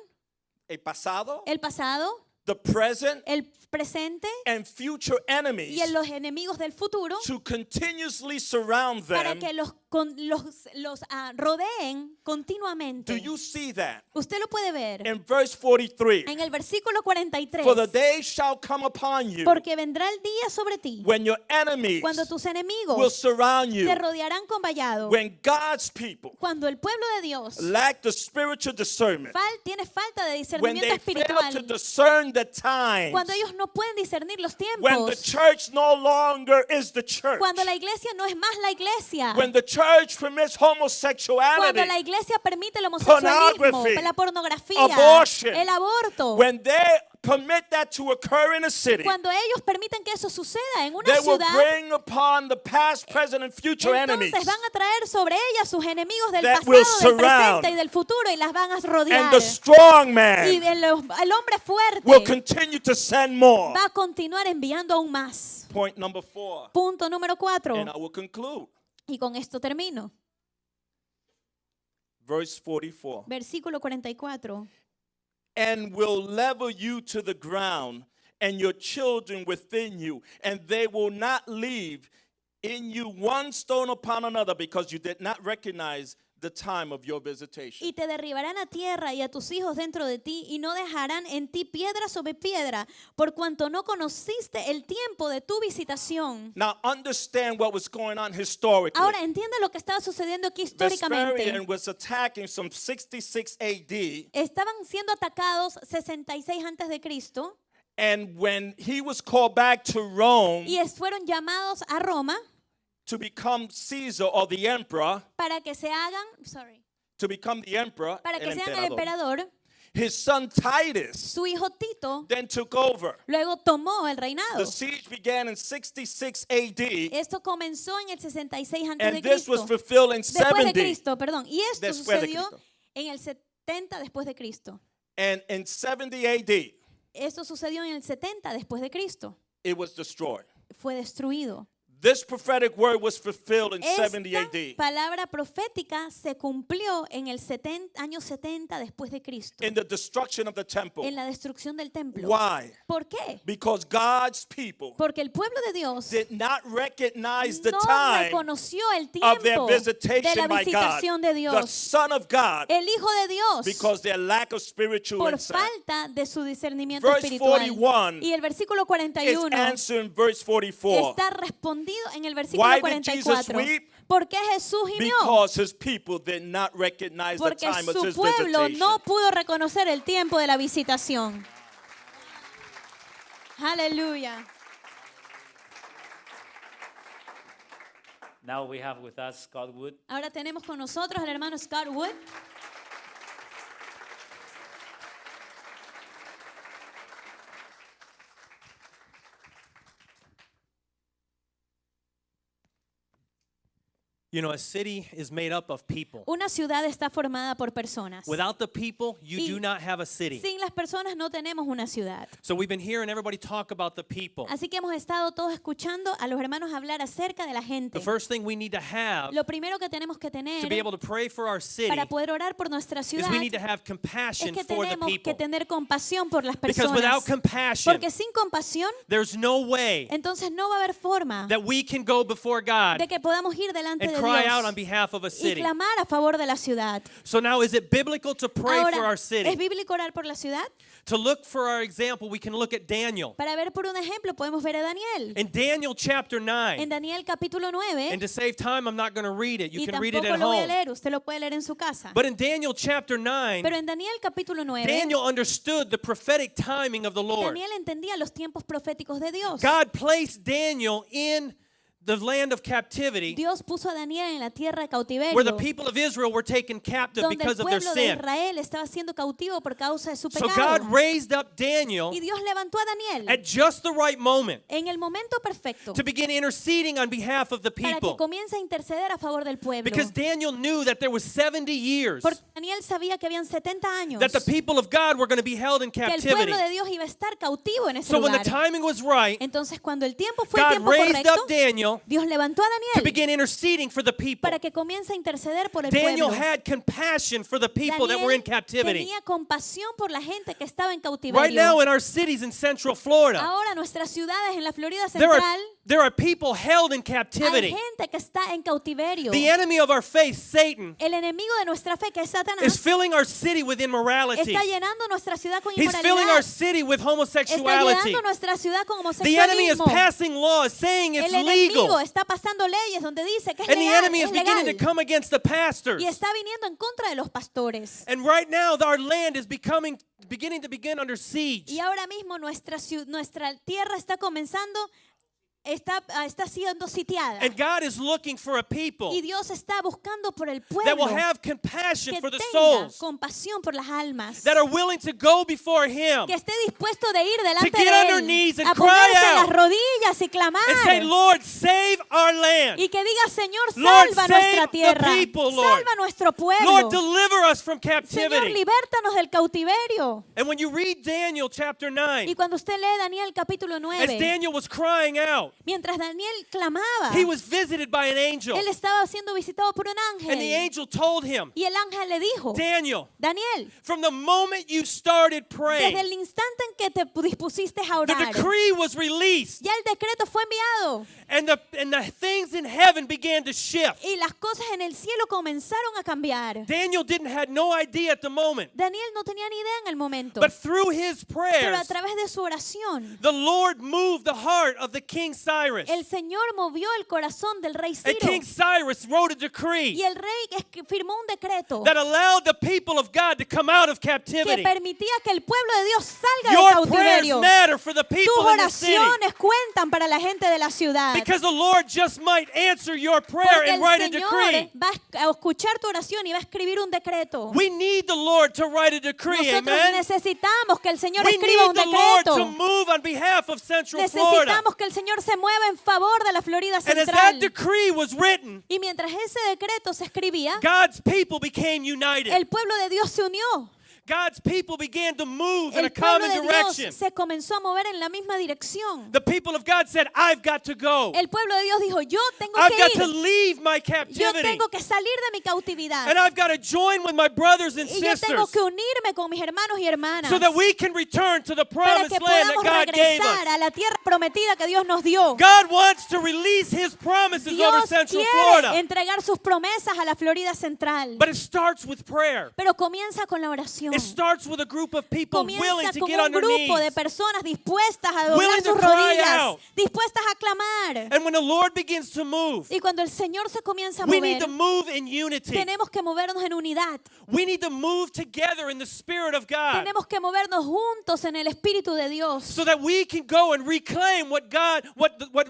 el pasado, el pasado, the present, el presente and future enemies y en los enemigos del futuro to continuously surround para them que los los rodeen Do continuamente. you see that? Usted lo puede ver In verse 43, en el versículo 43. for the day shall come upon you Porque vendrá el día sobre ti when your enemies cuando tus will enemigos surround you, te rodearán con vallado. when God's people Cuando el pueblo de Dios lack the spiritual discernment, tiene falta de when discernimiento they fail to espiritual, discern the times, cuando ellos no pueden discernir los when the tiempos, church no longer is the church, cuando la iglesia no es más la iglesia, when the church permits cuando homosexuality, la iglesia permite el homosexualismo, pornography, la pornografía, abortion, el aborto, when they permit that to occur in a city, cuando ellos permiten que eso suceda en una they will ciudad, bring upon the past, present, and future enemies. entonces van a traer sobre ella sus enemigos del that pasado, will del surround. presente y del futuro y las van a And rodear. the strong Y man el hombre will fuerte continue to send more. va a continuar enviando aún más. Point number 4. Punto número 4. And I will conclude. Y con esto termino. Verse 44. Versículo 44. And will level you to the ground, and your children within you, and they will not leave in you one stone upon another, because you did not recognize the time of your visitation. Y te derribarán a tierra y a tus hijos dentro de ti, y no dejarán en ti piedra sobre piedra, por cuanto no conociste el tiempo de tu visitación. Now understand what was going on historically. Ahora entiende lo que estaba sucediendo aquí históricamente. Vespasian was attacking some 66 AD. Estaban siendo atacados 66 antes de Cristo And when he was called back to Rome y fueron llamados a Roma to become Caesar or the emperor, para que sean el emperador, his son Titus su hijo Tito then took over. luego tomó el reinado. The siege began in 66 AD, Esto comenzó en el 66 antes de and this was Cristo. fulfilled in Después de 70. Cristo, perdón. Y esto Después de sucedió Cristo. en el 70 después de Cristo. And in 70 AD, Esto sucedió en el 70 después de Cristo. it was destroyed. Fue destruido. This prophetic word was fulfilled in 70 Esta AD. palabra profética se cumplió en el año 70 después de Cristo, In the destruction of the temple. en la destrucción del templo. Why? ¿Por qué? Because God's people Porque el pueblo de Dios did not recognize the no time reconoció el of their tiempo de visitation la by God, visitación de the Dios, Son of God, el Hijo de Dios, because their lack of spiritual por insight. falta de su discernimiento Verse espiritual. 41 Y el versículo It's 41 answering verse 44. está respondido en el versículo Why did Jesus 44. weep? ¿Por qué Jesús gimió? Because his people did not recognize the Porque time of su his pueblo visitation. no pudo reconocer el tiempo de la visitación. Aleluya. Now we have with us Scott Wood. Ahora tenemos con nosotros al hermano Scott Wood. You know, a city is made up of people. Una ciudad está formada por personas. Without the people, you Y do not have a city. Sin las personas no tenemos una ciudad. So we've been hearing everybody talk about the people. Así que hemos estado todos escuchando a los hermanos hablar acerca de la gente. The first thing we need to have Lo primero que tenemos que tener to be able to pray for our city para poder orar por nuestra is ciudad we need to have es compassion que for the tenemos que people. tener compasión por las Because without personas. compassion, Porque sin compasión, there's no way entonces no va a haber forma that we can go before God de que podamos ir delante and de cry out Dios on behalf of a y city. clamar a favor de la ciudad. So now, is it biblical to pray for Ahora, our ¿es city? bíblico orar por la ciudad? To look for our example, we can look at Daniel. Para ver por un ejemplo podemos ver a Daniel. In Daniel chapter En 9, Daniel capítulo 9, and to save time, I'm not going to read it. You y can read it tampoco at lo voy a home. leer, usted lo puede leer en su casa. But in Daniel chapter 9, Pero en Daniel capítulo 9, Daniel understood the prophetic timing of the Lord. Daniel entendía los tiempos proféticos de Dios. God placed Daniel in the land of captivity Dios puso a Daniel en la tierra de cautiverio, where the people of Israel were taken captive donde el because of their pueblo de sin. Israel estaba siendo cautivo por causa de su So pecado. God raised up Daniel Y Dios levantó a Daniel at just the right moment en el momento perfecto to begin interceding on behalf of the para que people. comience a interceder a favor del pueblo. Because Daniel knew that there was 70 years Porque Daniel sabía que habían 70 años that the people of God were going to be held in que el captivity. pueblo de Dios iba a estar cautivo en ese So when the lugar. timing was right, Entonces cuando el tiempo fue el God tiempo raised correcto, up Daniel Dios levantó a to Daniel begin interceding for the people. para que comience a interceder por el Daniel pueblo. had compassion for the people that were in Daniel captivity. tenía compasión por la gente que estaba en Right cautiverio. now in our cities in Central Florida, Ahora nuestras ciudades en la Florida there are Central There are people held in Hay captivity. gente que está en cautiverio. The enemy of our faith, Satan, El enemigo de nuestra fe, que es is Satanás, filling our city with immorality. está llenando nuestra ciudad con He's filling our inmoralidad. city with Está homosexuality. llenando nuestra ciudad con The enemy is homosexualismo. passing laws saying it's El enemigo legal. está pasando leyes donde dice que es And the legal, enemy is es beginning to legal. come against the pastors. Y está viniendo en contra de los pastores. And right now, our land is beginning to begin under siege. Y ahora mismo nuestra tierra está comenzando, está siendo sitiada. And God is looking for a people Y Dios está buscando por el that will pueblo have compassion que for the tenga souls, compasión por las almas, that are willing to go before Him que esté dispuesto de ir delante get de on their Él, knees and a cry ponerse en out las rodillas y clamar, and say, Lord, save our land. y que diga, Señor, Lord, salva save nuestra the tierra, people, Lord. salva nuestro pueblo, Lord, deliver us from Señor, captivity. libértanos del cautiverio. And when you read Daniel chapter 9, Y cuando usted lee Daniel capítulo as 9, Daniel was crying out, mientras Daniel clamaba, he was visited by an angel. él estaba siendo visitado por un And the ángel. angel told him, Y el ángel le dijo, Daniel, Daniel, from the moment you started desde praying, el instante en que te dispusiste a the orar, decree was released, ya el decreto fue enviado and the things in heaven began to shift. y las cosas en el cielo comenzaron a cambiar. Daniel had no idea at the moment, Daniel no tenía ni idea en el momento, but through his pero a prayers, través de su oración, the Lord moved the heart of the King Cyrus. el Señor movió el corazón del rey And Ciro. King Cyrus wrote a Y decree el rey firmó un decreto that allowed the people of God to come out of que captivity. permitía que el pueblo de Dios salga del Your prayers cautiverio. matter for the Tus people in the city, oraciones cuentan para la gente de la ciudad. because the Lord just might answer your prayer Porque and el write a Señor decree. va a escuchar tu oración y va a escribir un decreto. We need the Lord to write a decree, Nosotros amen? necesitamos que el Señor We escriba need un the Lord to decreto. move on behalf of Central Florida. Necesitamos que el Señor se mueva en favor de la Florida And as that Central. decree was written, Y mientras ese decreto se escribía, God's people became united. el pueblo de Dios se unió. God's people began to move in a El pueblo common de direction. Dios se comenzó a mover en la misma dirección. The people of God said, I've got to go. El pueblo de Dios dijo, yo tengo I've que got to ir. leave my Yo captivity. tengo que salir de mi cautividad. And I've got to join with my brothers and Y yo tengo sisters que unirme con mis hermanos y hermanas so that we can return to the para promised que land that podamos God gave regresar a us. la tierra prometida que Dios nos dio. God wants to release His promises over Dios Central quiere Florida. entregar sus promesas a la Florida Central. But it starts with prayer. Pero comienza con la oración. It starts with a group of people willing Comienza to con get un on their grupo de knees. personas dispuestas a doblar Willing to sus cry rodillas, out. dispuestas a clamar. And when the Lord begins to move, Y cuando el Señor se comienza a we need mover, to move in unity. tenemos que movernos en unidad. We need to move together in the Spirit of God Tenemos que movernos juntos en el Espíritu de Dios so that we can go and reclaim what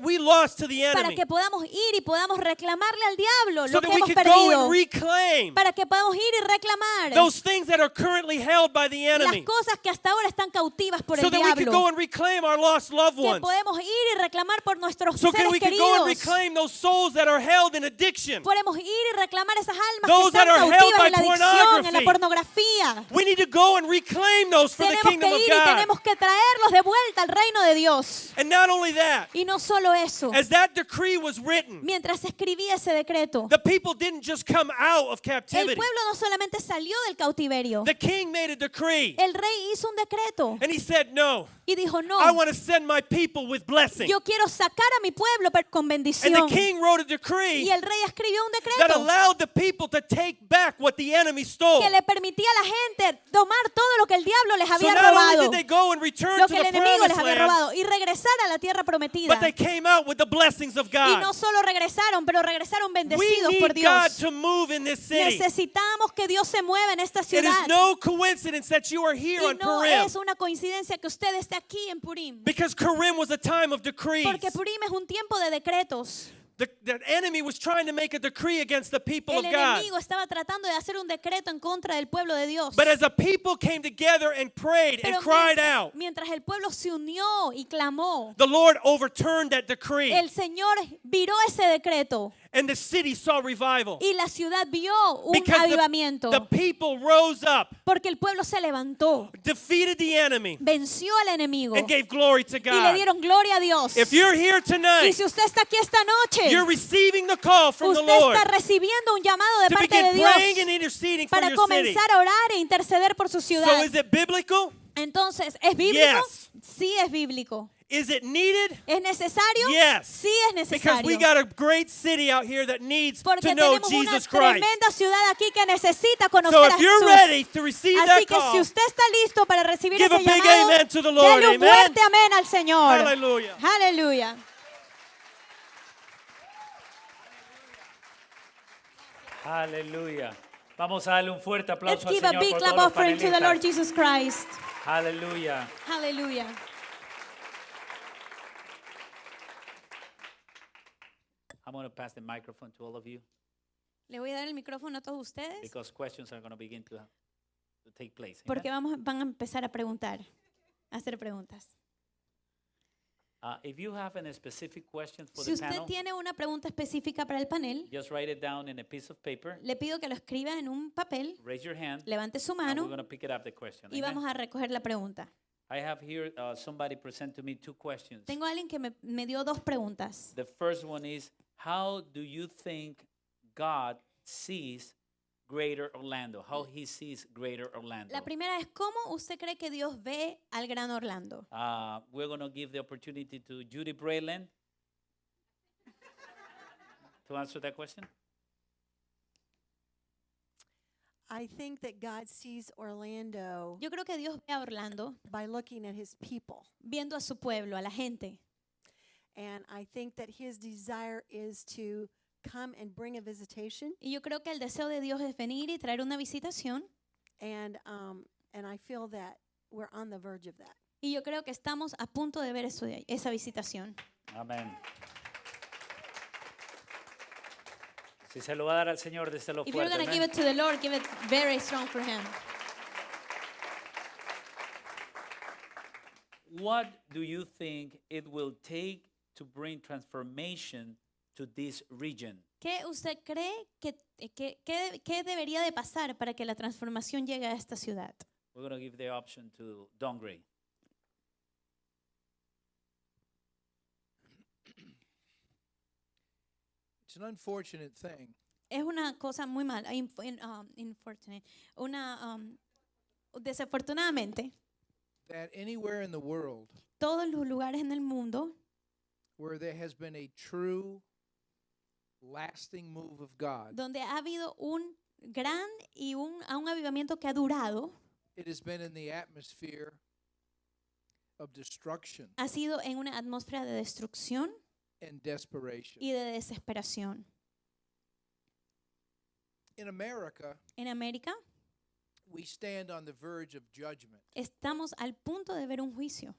we lost to the para enemy. que podamos ir y podamos reclamarle al diablo So lo that que we hemos can go perdido. and reclaim Para que podamos ir y reclamar those things that are currently held by the las enemy. cosas que hasta ahora están cautivas por So el that we can go diablo. and reclaim our lost loved Que ones. podemos ir y reclamar por nuestros So that seres we can go and queridos. reclaim those souls that are held in addiction. Podemos ir y reclamar esas almas Those que están that are held cautivas by en la adicción, en la pornography. pornografía. We need to go and reclaim those for the Tenemos kingdom que of ir y God. tenemos que traerlos de vuelta al reino de Dios. And not only that, Y no solo eso. as that decree was written, Mientras se escribía ese decreto, the people didn't just come out of el captivity. pueblo no solamente salió del cautiverio. The king made a decree, El rey hizo un decreto and he said, no, y dijo, no, I want to send my people with blessing. yo quiero sacar a mi pueblo con And the bendición. king wrote a Y decree el rey escribió un that decreto allowed the people to take back what the enemy stole. que le permitía a la gente tomar todo lo que el diablo les So había not only robado, did they go and return lo to que el the enemigo les promised había land, robado, y regresar a la tierra prometida. but they came out with the blessings of Y God. no solo regresaron, pero regresaron We bendecidos por need God Dios. to move in this city. Necesitamos que Dios se mueva en esta It ciudad. is no coincidence that you are here Y on no Purim, es una coincidencia que usted esté aquí en Purim. because Purim was a time of decrees. Porque Purim es un tiempo de decretos. The enemy was trying to make a decree against the people El of God. enemigo estaba tratando de hacer un decreto en contra del pueblo de Dios. But as a people came together and prayed and Pero cried out, mientras el pueblo se unió y clamó, the Lord overturned that decree, el Señor viró ese decreto and the city saw revival. y la ciudad vio un Because avivamiento. the people rose up, Porque el pueblo se levantó, defeated the enemy, venció al enemigo and gave glory to y le God. dieron gloria a Dios. If you're here Y tonight, si usted está aquí esta noche, you're receiving the call from the usted Lord está recibiendo un llamado de to parte de begin Dios praying and interceding for para your city. comenzar a orar e interceder por su ciudad. So is it biblical? Entonces, ¿es bíblico? Yes. Sí, es bíblico. Is it needed? ¿Es necesario? Yes. Sí es Because we necesario. got a great city out here that needs Porque to know tenemos una Jesus Christ. tremenda ciudad aquí que necesita conocer So a if you're Jesús. ready to receive Así that que si call, usted está listo para recibir give ese a big llamado, amen to the Lord. dele un Amen. fuerte amén al Señor. Hallelujah. Aleluya. Aleluya. Vamos a darle un fuerte Let's aplauso al give a Señor big por clap todos los offering to the Lord panelistas. Jesus Christ. Aleluya. Aleluya. I'm going to pass the microphone to all of you Le voy a dar el micrófono a todos ustedes because questions are going to begin to take place. Amen? porque van a empezar a preguntar, a hacer preguntas. If you have a specific question for Si the usted panel, tiene una pregunta específica para el panel, just write it down in a piece of paper, le pido que lo escriba en un papel, raise your hand, levante su and we're mano going to pick it up the question. y Amen? vamos a recoger la pregunta. I have here somebody present to me 2 questions. Tengo a alguien que me dio 2 preguntas. The first one is, how do you think God sees Greater Orlando? How he sees Greater Orlando? La primera es, ¿cómo usted cree que Dios ve al Gran Orlando? We're going to give the opportunity to Judy Braylen to answer that question. I think that God sees Orlando Yo creo que Dios ve a Orlando by looking at his people. viendo a su pueblo, a la gente. And I think that his desire is to come and bring a visitation. Y yo creo que el deseo de Dios es venir y traer una visitación. And I feel that we're on the verge of that. Y yo creo que estamos a punto de ver esa visitación. Amén. Si se lo va a dar al Señor, déselo If you're fuerte. going to give amén. it to the Lord, give it very strong for Him. What do you think it will take to bring transformation to this region? ¿Qué usted cree que debería de pasar para que la transformación llegue a esta ciudad? We're going to give the option to Don Gray. It's an unfortunate thing Es una cosa muy mala, unfortunate, desafortunadamente, that anywhere in the world todos los lugares en el mundo where there has been a true, lasting move of God, donde ha habido un gran y un avivamiento que ha durado, it has been in the atmosphere of destruction ha sido en una atmósfera de destrucción and desperation. y de desesperación. In America, En América we stand on the verge of judgment. estamos al punto de ver un juicio.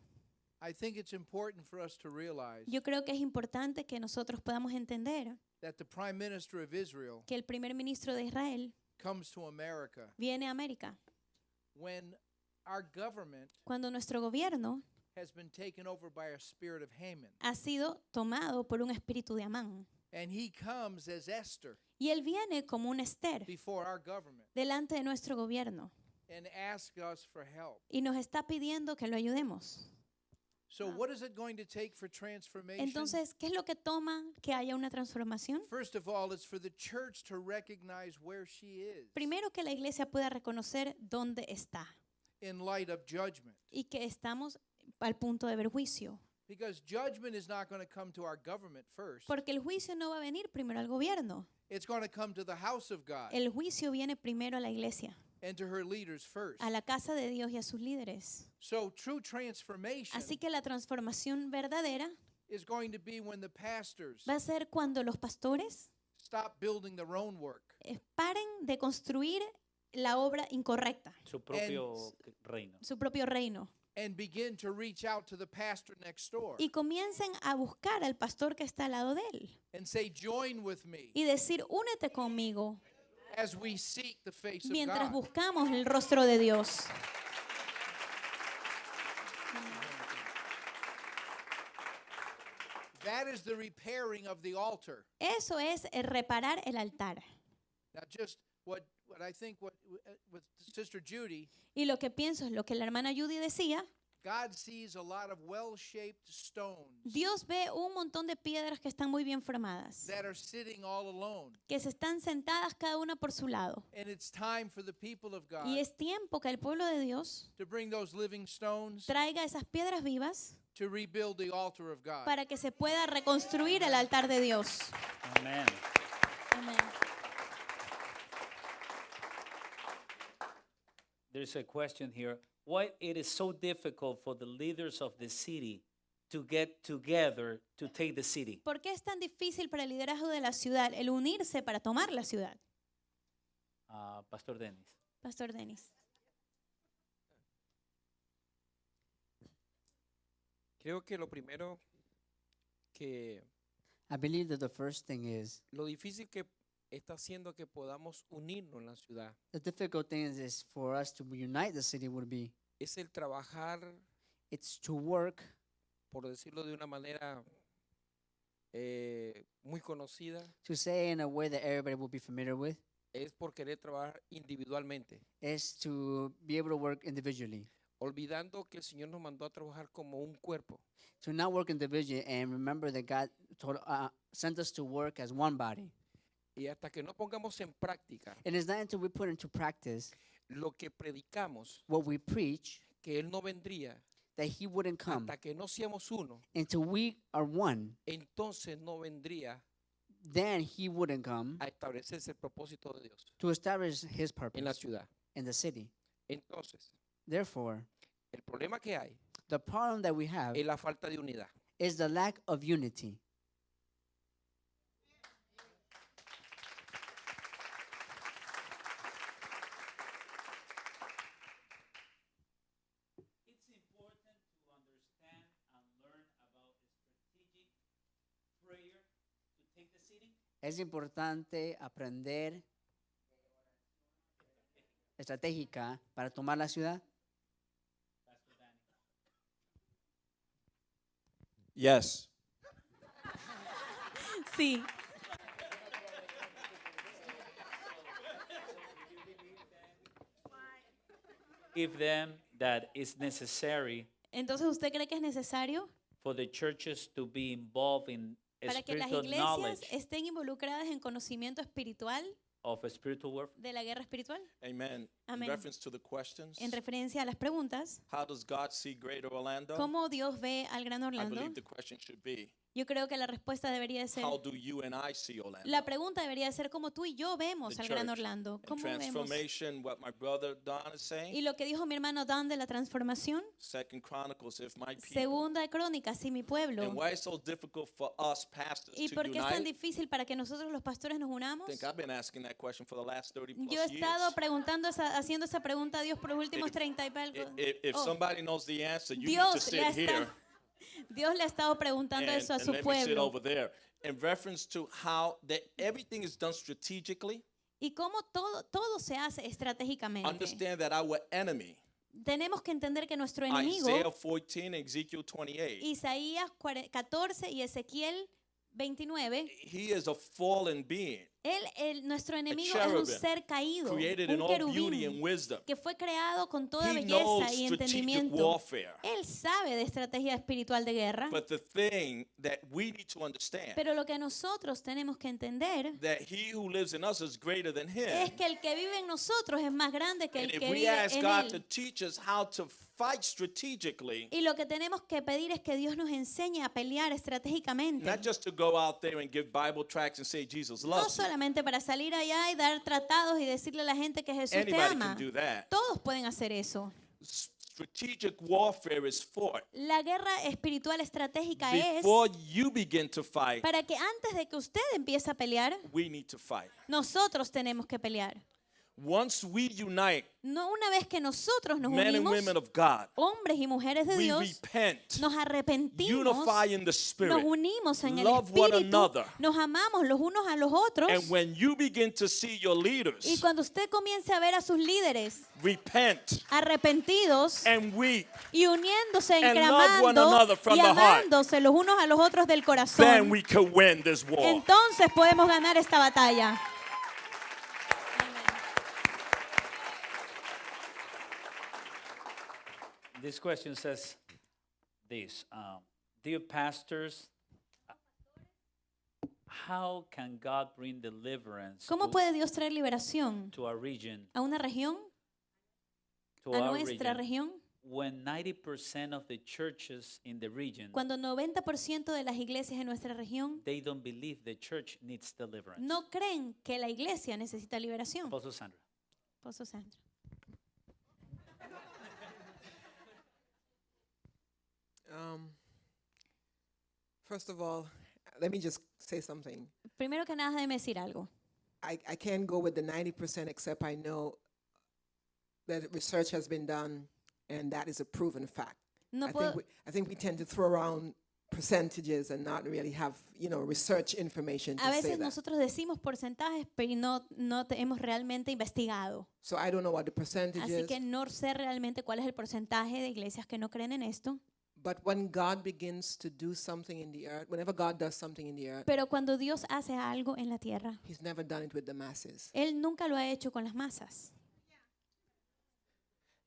I think it's important for us to realize Yo creo que es importante que nosotros podamos entender that the Prime Minister of Israel que el primer ministro de Israel comes to America viene a América when our government cuando nuestro gobierno has been taken over by a spirit of Haman. ha sido tomado por un espíritu de Amán. And he comes as Esther Y él viene como un Esther before our government delante de nuestro gobierno and asks us for help. y nos está pidiendo que lo ayudemos. So what is it going to take for transformation? Entonces, ¿qué es lo que toma que haya una transformación? First of all, it's for the church to recognize where she is Primero, que la iglesia pueda reconocer dónde está in light of judgment. y que estamos al punto de ver juicio. Because judgment is not going to come to our government first. Porque el juicio no va a venir primero al gobierno. It's going to come to the house of God El juicio viene primero a la iglesia, and to her leaders first. a la casa de Dios y a sus líderes. So true transformation Así que la transformación verdadera is going to be when the pastors va a ser cuando los pastores stop building their own work paren de construir la obra incorrecta, Su propio reino. su propio reino, and begin to reach out to the pastor next door y comiencen a buscar al pastor que está al lado de él and say, join with me y decir, únete conmigo as we seek the face of mientras God. buscamos el rostro de Dios. That is the repairing of the altar. Eso es el reparar el altar. Now, just what I think with Sister Judy, Y lo que pienso es lo que la hermana Judy decía, God sees a lot of well-shaped stones Dios ve un montón de piedras que están muy bien formadas, that are sitting all alone. que se están sentadas cada una por su lado. And it's time for the people of God Y es tiempo que el pueblo de Dios to bring those living stones traiga esas piedras vivas to rebuild the altar of God. para que se pueda reconstruir el altar de Dios. Amen. Amén. There's a question here. Why it is so difficult for the leaders of the city to get together to take the city? ¿Por qué es tan difícil para el liderazgo de la ciudad el unirse para tomar la ciudad? Pastor Dennis. Pastor Denis. Creo que lo primero que I believe that the first thing is lo difícil que está haciendo que podamos unirnos en la ciudad the difficult thing is for us to unite the city would be es el trabajar, it's to work, por decirlo de una manera muy conocida, to say in a way that everybody will be familiar with, es por querer trabajar individualmente, is to be able to work individually, olvidando que el Señor nos mandó a trabajar como un cuerpo. to not work individually and remember that God sent us to work as one body. Y hasta que no pongamos en práctica It is not until we put into practice lo que predicamos, what we preach que Él no vendría that He wouldn't come hasta que no seamos uno, until we are one. entonces no vendría Then He wouldn't come a establecerse el propósito de Dios to establish His en la purpose ciudad. in the city. Entonces, Therefore, el problema que hay the problem that we have es la falta de unidad. is the lack of unity. It's important to understand and learn about strategic prayer to take the city. Es importante aprender estratégica para tomar la ciudad. Pastor Danny. Yes. Sí. Give them that it's necessary Entonces, ¿usted cree que es necesario for the churches to be involved in para que las spiritual iglesias knowledge estén involucradas en conocimiento espiritual of spiritual warfare? de la guerra espiritual? Amen. Amen. In reference to the questions, En referencia a las preguntas, how does God see Greater Orlando? ¿cómo Dios ve al Gran I Orlando? believe the question should be, Yo creo que la respuesta debería de ser, how do you and I see Orlando? la pregunta debería de ser cómo tú y yo vemos The al Gran church. Orlando. In ¿Cómo vemos? transformation, what my brother Don is Y saying, lo que dijo mi hermano Dan de la transformación, Second Chronicles, if my people. segunda de Crónicas, y mi pueblo. And why it's so difficult for us pastors ¿Y to por qué es tan unite? difícil para que nosotros los pastores nos I unamos? think I've been asking that question for the last 30 plus Yo he estado years. haciendo esa pregunta a Dios por los últimos 30 y algo. If Oh, somebody knows the answer, you need to Dios sit le, ha here estado, Dios le ha estado preguntando eso a and su let me sit pueblo. over there. In reference to how that everything is done strategically, Y cómo todo se hace estratégicamente. understand that our enemy, Tenemos que entender que nuestro Isaiah enemigo, 14 and Ezekiel 28, Isaías 14 y Ezequiel 29, he is a fallen being, nuestro enemigo es un cherubim, ser caído, created in un all beauty and querubín wisdom. que fue creado con toda He knows belleza y strategic entendimiento. warfare. Él sabe de estrategia espiritual de guerra, But the thing that we need to understand, pero lo que nosotros tenemos que entender that he who lives in us is greater than es him. que el que vive en nosotros es más grande que And el if que we vive ask en God to él. teach us how to fight strategically, Y lo que tenemos que pedir es que Dios nos enseñe a pelear estratégicamente. not just to go out there and give Bible tracts and say Jesus No loves you. solamente para salir allá y dar tratados y decirle a la gente que Jesús te Anybody ama. can do that. Todos pueden hacer eso. Strategic warfare is fought La guerra espiritual estratégica es before you begin to fight. para que antes de que usted empiece a pelear, We need to fight. nosotros tenemos que pelear. Once we unite, No, una vez que nosotros nos men and unimos, women of God, hombres y mujeres de we Dios, repent, nos arrepentimos, unify in the nos Spirit, unimos en el love one Espíritu, another. nos amamos los unos a los otros. And when you begin to see your Y leaders cuando usted comience a ver a sus líderes repent arrepentidos and weep, y uniéndose, And love one encramando another from y the heart. amándose los unos a los otros del then corazón, we can win this war. entonces podemos ganar esta batalla. This question says this, dear pastors, how can God bring deliverance ¿Cómo puede Dios traer liberación to our region, a una región, to a our nuestra region, región, when 90% of the churches in the region, Cuando 90% de las iglesias en nuestra región they don't believe the church needs deliverance. no creen que la iglesia necesita liberación. Apostle Sandra. Pozo Sandra. First of all, let me just say something. Primero que nada, déjeme decir algo. I can't go with the 90% except I know that research has been done and that is a proven fact. No I puedo, think we tend to throw around percentages and not really have, research information to a say veces that. nosotros decimos porcentajes, pero no hemos realmente investigado. So I don't know what the percentage Así is. que no sé realmente cuál es el porcentaje de iglesias que no creen en esto. But when God begins to do something in the earth, whenever God does something in the earth, Pero cuando Dios hace algo en la tierra, He's never done it with the masses. Él nunca lo ha hecho con las masas.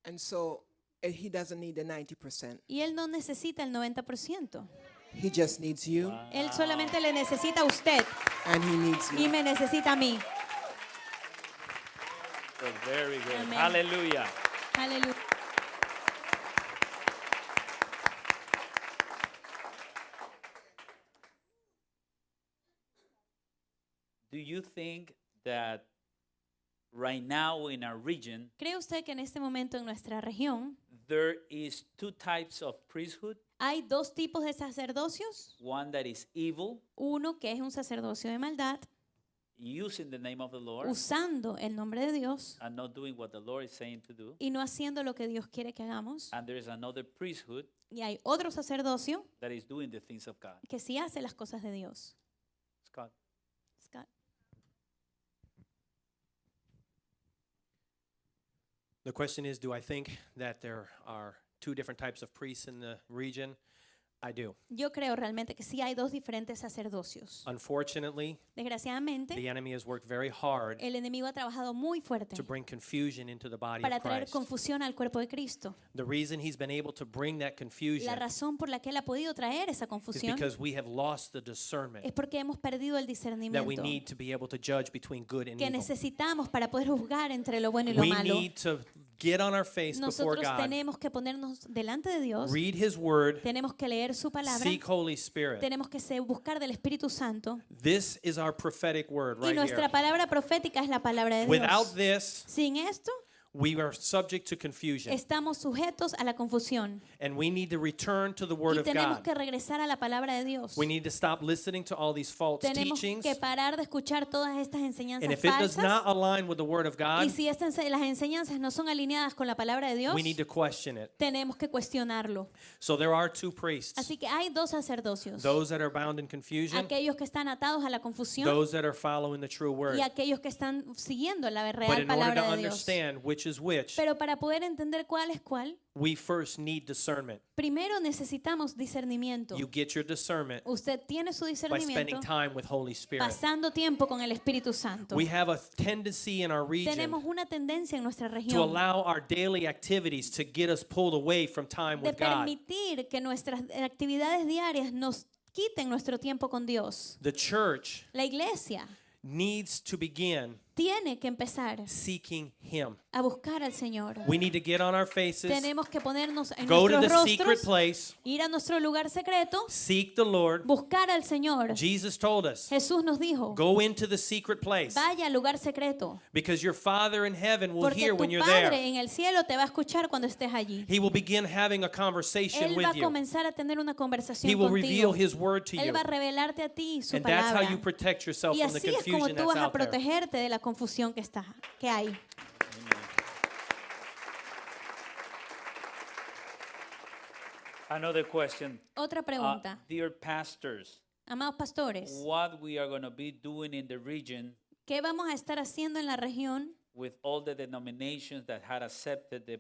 And so He doesn't need the 90%. Y Él no necesita el 90%. He just needs you Él solamente le necesita a usted and He needs y me. me necesita a mí. Good, very good. Amen. Hallelujah. Aleluya. Do you think that right now in our region ¿Cree usted que en este momento en nuestra región there is two types of priesthood? hay dos tipos de sacerdocios? One that is evil, Uno que es un sacerdocio de maldad, using the name of the Lord usando el nombre de Dios and not doing what the Lord is saying to do. y no haciendo lo que Dios quiere que hagamos. And there is another priesthood Y hay otro sacerdocio that is doing the things of God. que sí hace las cosas de Dios. Scott. Scott. The question is, do I think that there are two different types of priests in the region? I do. Yo creo realmente que sí hay dos diferentes sacerdocios. Unfortunately, Desgraciadamente, the enemy has worked very hard el enemigo ha trabajado muy fuerte to bring confusion into the body para of traer Christ. confusión al cuerpo de Cristo. The reason he's been able to bring that La confusion razón por la que él ha podido traer esa is confusión because we have lost the es discernment porque hemos perdido el that we discernimiento need to be able to judge between good and que evil. necesitamos para poder juzgar entre lo bueno y lo We malo. need to get on our face before Nosotros God, tenemos que ponernos delante de Dios, read his word, tenemos que leer su palabra, seek Holy Spirit. tenemos que buscar del Espíritu Santo This is our prophetic word y right nuestra here. palabra profética es la palabra de Without Dios. this, Sin esto, we are subject to confusion. estamos sujetos a la confusión And we need to return to the Word y of tenemos God. que regresar a la palabra de Dios. We need to stop listening to all these false Tenemos teachings. que parar de escuchar todas estas And enseñanzas if it does not falsas align with the Word of God, y si las enseñanzas no son alineadas con la palabra de Dios, we need to question it. tenemos que cuestionarlo. So there are two priests. Así que hay dos sacerdocios, Those that are bound in confusion, aquellos que están atados a la confusión those that are following the true Word. y aquellos que están siguiendo la But real in order to palabra de Dios. understand which is which, Pero para poder entender cuál es cuál, we first need discernment. primero necesitamos discernimiento. You get your discernment Usted tiene su by discernimiento spending time with Holy Spirit. pasando tiempo con el Espíritu Santo. We have a tendency in our region Tenemos una tendencia en nuestra to región allow our daily activities to get us pulled away from time de with God. permitir que nuestras actividades diarias nos quiten nuestro tiempo con Dios. The church La iglesia needs to begin tiene que empezar seeking Him. a buscar al Señor. We need to get on our faces, Tenemos que ponernos en go to nuestros the secret rostros, place, ir a nuestro lugar secreto, seek the Lord. buscar al Señor. Jesus told us, Jesús nos dijo, go into the secret place vaya al lugar secreto, because your Father in heaven will porque hear tu when you're Padre there. en el cielo te va a escuchar cuando estés allí. He will begin having a conversation Él va with a you. comenzar a tener una He conversación will reveal contigo. His word to Él you. va a revelarte a ti su And that's how palabra. you protect yourself Y from the así es como confusion tú that's vas a out there. protegerte de la confusión que hay. Another question. Otra pregunta. Dear pastors, Amados pastores, what we are going to be doing in the region ¿qué vamos a estar haciendo en la región with all the denominations that had accepted the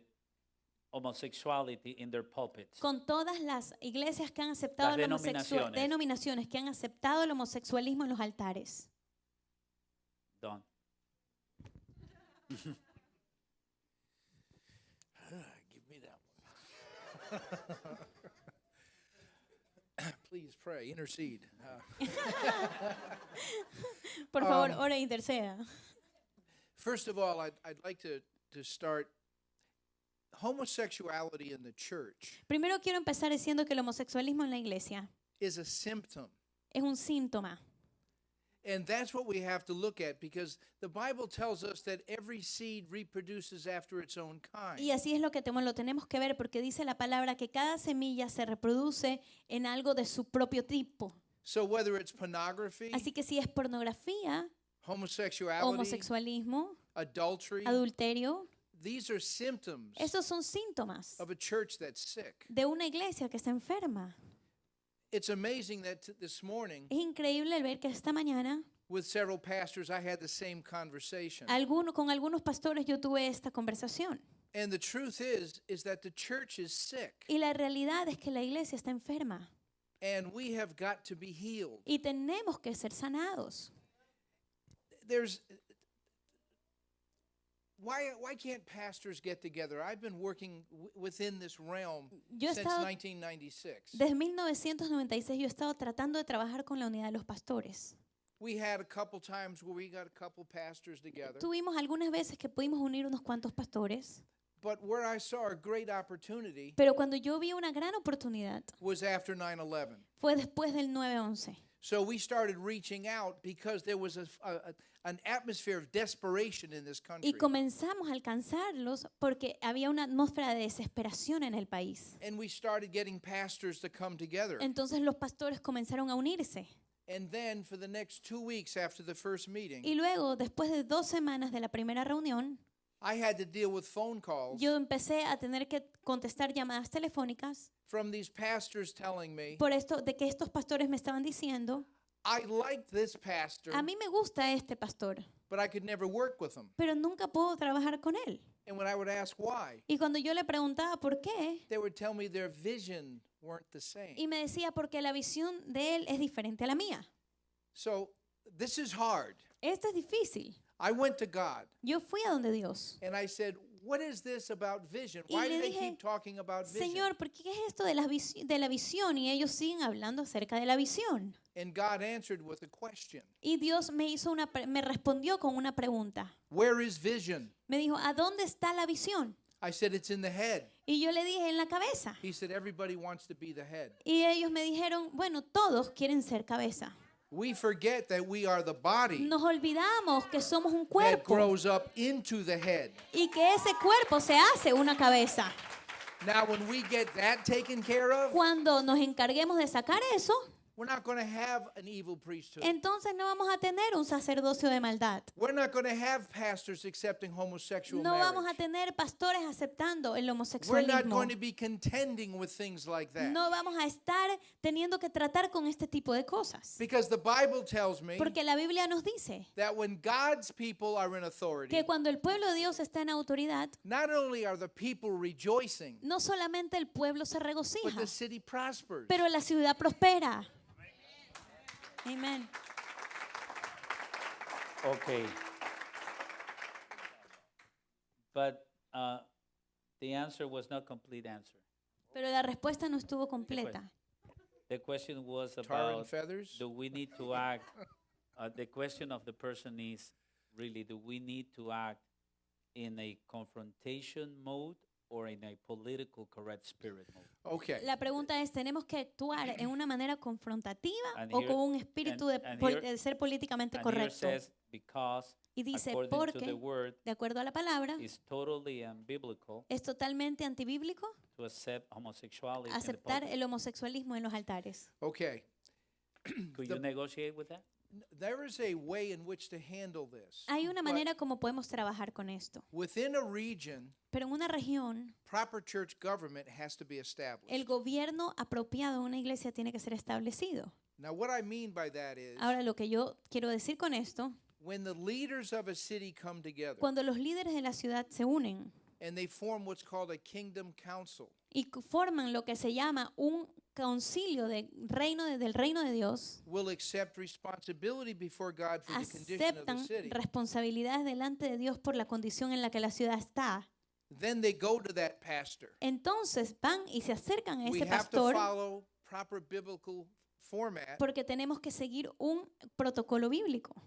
homosexuality in their pulpits? con todas las iglesias que han aceptado Las el homosexualismo, denominaciones. denominaciones que han aceptado el homosexualismo en los altares? Don. Give me that one. Please pray, intercede. Por favor, ora e interceda. First of all, I'd like to start homosexuality in the church Primero quiero empezar diciendo que el homosexualismo en la iglesia is a symptom. es un síntoma. And that's what we have to look at because the Bible tells us that every seed reproduces after its own kind. Y así es lo que lo tenemos que ver porque dice la palabra que cada semilla se reproduce en algo de su propio tipo. So whether it's pornography, Así que si es pornografía, homosexuality, homosexualismo, adultery, adulterio, these are symptoms esos son síntomas of a church that's sick. de una iglesia que está enferma. It's amazing that this morning, Es increíble el ver que esta mañana with several pastors, I had the same conversation. con algunos pastores yo tuve esta conversación. And the truth is that the church is sick, Y la realidad es que la iglesia está enferma and we have got to be healed. y tenemos que ser sanados. There's why can't pastors get together? I've been working within this realm Yo he since estado- 1996. Desde 1996 yo he estado tratando de trabajar con la unidad de los pastores. We had a couple times where we got a couple pastors together, Tuvimos algunas veces que pudimos unir unos cuantos pastores, but where I saw a great opportunity pero cuando yo vi una gran oportunidad was after 9/11. fue después del 9/11. So we started reaching out because there was an atmosphere of desperation in this country. Y comenzamos a alcanzarlos porque había una atmósfera de desesperación en el país. And we started getting pastors to come together. Entonces los pastores comenzaron a unirse. And then for the next 2 weeks after the first meeting, Y luego, después de 2 semanas de la primera reunión, I had to deal with phone calls yo empecé a tener que contestar llamadas telefónicas from these pastors telling me, por esto de que estos pastores me estaban diciendo, I like this pastor, a mí me gusta este pastor, but I could never work with him. pero nunca puedo trabajar con él. And when I would ask why, Y cuando yo le preguntaba por qué, they would tell me their vision weren't the same. y me decía porque la visión de él es diferente a la mía. So this is hard. Esto es difícil. I went to God Yo fui a donde Dios. and I said, what is this about vision? Y Why le do they dije, keep talking about vision? Señor, ¿por qué es esto de la visión? Y ellos siguen hablando acerca de la visión. And God answered with a question. Y Dios me respondió con una pregunta. Where is vision? Me dijo, ¿a dónde está la visión? I said, it's in the head. Y yo le dije, en la cabeza. He said, everybody wants to be the head. Y ellos me dijeron, bueno, todos quieren ser cabeza. We forget that we are the body Nos olvidamos que somos un that cuerpo grows up into the head. y que ese cuerpo se hace una cabeza. Now, when we get that taken care of, Cuando nos encarguemos de sacar eso, we're not going to have an evil priesthood. entonces no vamos a tener un sacerdocio de maldad. We're not going to have pastors accepting homosexual No vamos a marriage. tener pastores aceptando el We're not homosexualismo. going to be contending with things like that. No vamos a estar teniendo que tratar con este tipo de cosas. Because the Bible tells me Porque la Biblia nos dice that when God's people are in authority, que cuando el pueblo de Dios está en autoridad, not only are the people rejoicing, no solamente el pueblo se but regocija, the city prospers. pero la ciudad prospera. Amén. Okay. But the answer was not complete answer. Pero la respuesta no estuvo completa. The question was Tar and about, feathers? do we need to act? The question of the person is really, do we need to act in a confrontation mode or in a political correct spirit mode? Okay. La pregunta es, ¿tenemos que actuar en una manera confrontativa And o here- con un espíritu and here- de ser políticamente And here correcto? says, because Y dice, according to porque, the word, de acuerdo a la palabra, it's totally unbiblical es totalmente antibíblico to accept homosexuality in the aceptar pulpit. el homosexualismo en los altares. Okay. Could the- you negotiate with that? There is a way in which to handle this. Hay una but manera como podemos trabajar con esto, within a region, pero en una región, proper church government has to be established. el gobierno apropiado de una iglesia tiene que ser establecido. Now, what I mean by that is Ahora, lo que yo quiero decir con esto, when the leaders of a city come together cuando los líderes de la ciudad se unen and they form what's called a kingdom council, y forman lo que se llama un concilio del reino de Dios, will accept responsibility before God for the condition of the aceptan city. responsabilidades delante de Dios por la condición en la que la ciudad está. Then they go to that pastor. Entonces van y se acercan a We ese have to pastor follow proper biblical format porque tenemos que seguir un protocolo bíblico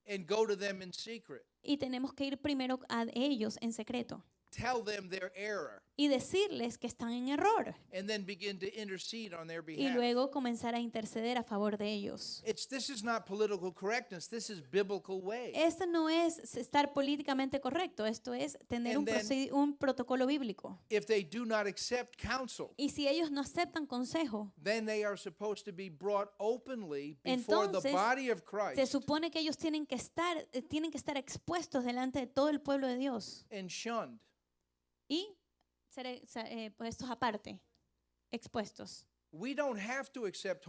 and go to them in secret. y tenemos que ir primero a ellos en secreto. tell them their error, y decirles que están en error and then begin to intercede on their y behalf. luego comenzar a interceder a favor de ellos. This is not political correctness. This is biblical way. Esto no es estar políticamente correcto, esto es tener And then- un protocolo bíblico. If they do not accept counsel, Y si ellos no aceptan consejo, then they are supposed to be brought openly before the Entonces, body of se Christ supone que ellos tienen que estar expuestos delante de todo el pueblo de Dios and shunned. y ser puestos aparte, expuestos. We don't have to accept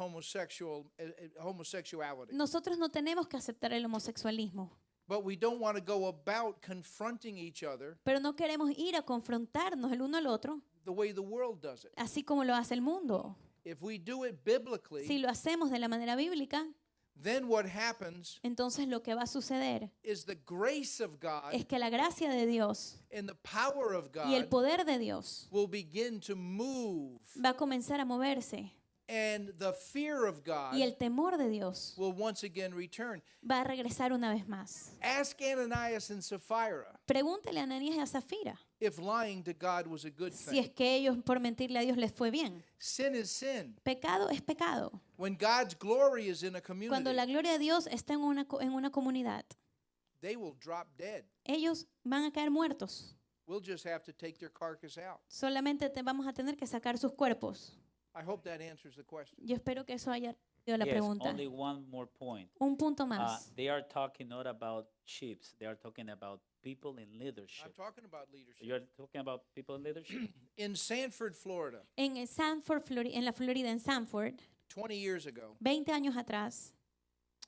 homosexuality, Nosotros no tenemos que aceptar el homosexualismo, but we don't want to go about confronting each other pero no queremos ir a confrontarnos el uno al otro, the way the world does it. así como lo hace el mundo. If we do it biblically, Si lo hacemos de la manera bíblica, then what happens entonces lo que va a suceder is the grace of God es que la gracia de Dios and the power of y el God poder de Dios will begin to move, va a comenzar a moverse and the fear of God y el temor de Dios will once again return. va a regresar una vez más. Ask Ananias and Sapphira Pregúntele a Ananías y a Zafira if lying to God was a good si es thing. que ellos por mentirle a Dios les fue bien. Sin is sin. Pecado es pecado. When God's glory is in a Cuando community, la gloria de Dios está en una comunidad, they will drop dead. ellos van a caer muertos. We'll just have to take their carcass out. Solamente vamos a tener que sacar sus cuerpos. I hope that answers the question. Yo espero que eso haya sido la Yes, pregunta. only one more point. Un punto más. They are talking not about chiefs. They are talking about people in I'm leadership. talking about leadership. You're talking about people in leadership? In Sanford, Florida, En Sanford, en la Florida, en Sanford, 20 years ago, 20 años atrás,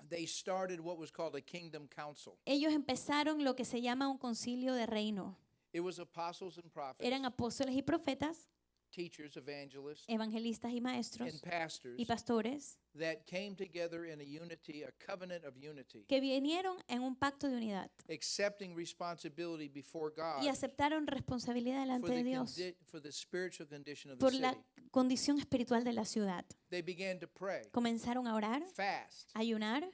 they started what was called a kingdom council. ellos empezaron lo que se llama un concilio de reino. It was apostles and prophets, Eran apóstoles y profetas, teachers, evangelists, evangelistas y and maestros pastors y pastores that came together in a unity, a covenant of unity, que vinieron en un pacto de unidad accepting responsibility before God y aceptaron responsabilidad for delante de Dios for the spiritual condition of the por la city. condición espiritual de la ciudad. They began to pray, Comenzaron a orar, fast. a ayunar.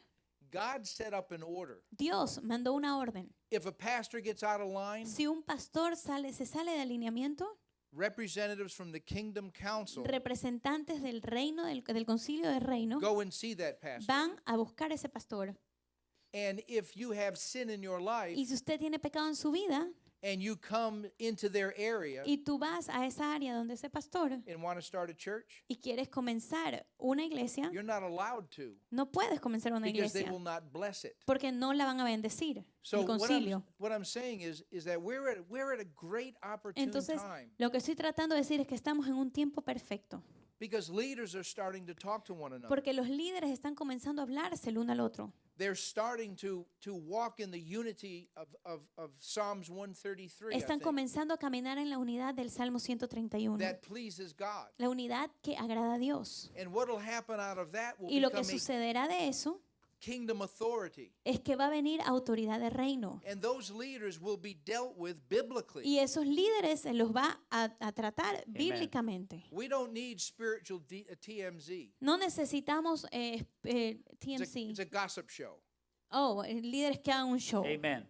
God set up an order. Dios mandó una orden. If a pastor gets out of line, Si un pastor se sale de alineamiento, representatives from the kingdom council representantes del reino, del concilio del reino, go and see that pastor. van a buscar a ese pastor. And if you have sin in your Y life si usted tiene pecado en su vida and you come into their area y tú vas a esa área donde ese pastor and want to start a church, y quieres comenzar una iglesia, you're not allowed to no puedes comenzar una because they iglesia will not bless it. porque no la van a bendecir. So El concilio. what I'm saying is that we're at a great opportune Entonces, time lo que estoy tratando de decir es que estamos en un tiempo perfecto, because leaders are starting to talk to one another. porque los líderes están comenzando a hablarse el uno al otro. They're starting to walk in the unity of Psalms 133, I Están think, comenzando a caminar en la unidad del Salmo 131, that pleases God. la unidad que agrada a Dios. And what will happen out of that will Y lo que become a sucederá de eso kingdom authority. es que va a venir autoridad de reino. And those leaders will be dealt with biblically. Y esos líderes se los va a tratar bíblicamente. We don't need spiritual TMZ. No necesitamos It's TMC. a gossip show. Oh, líderes que hagan un show. Amen.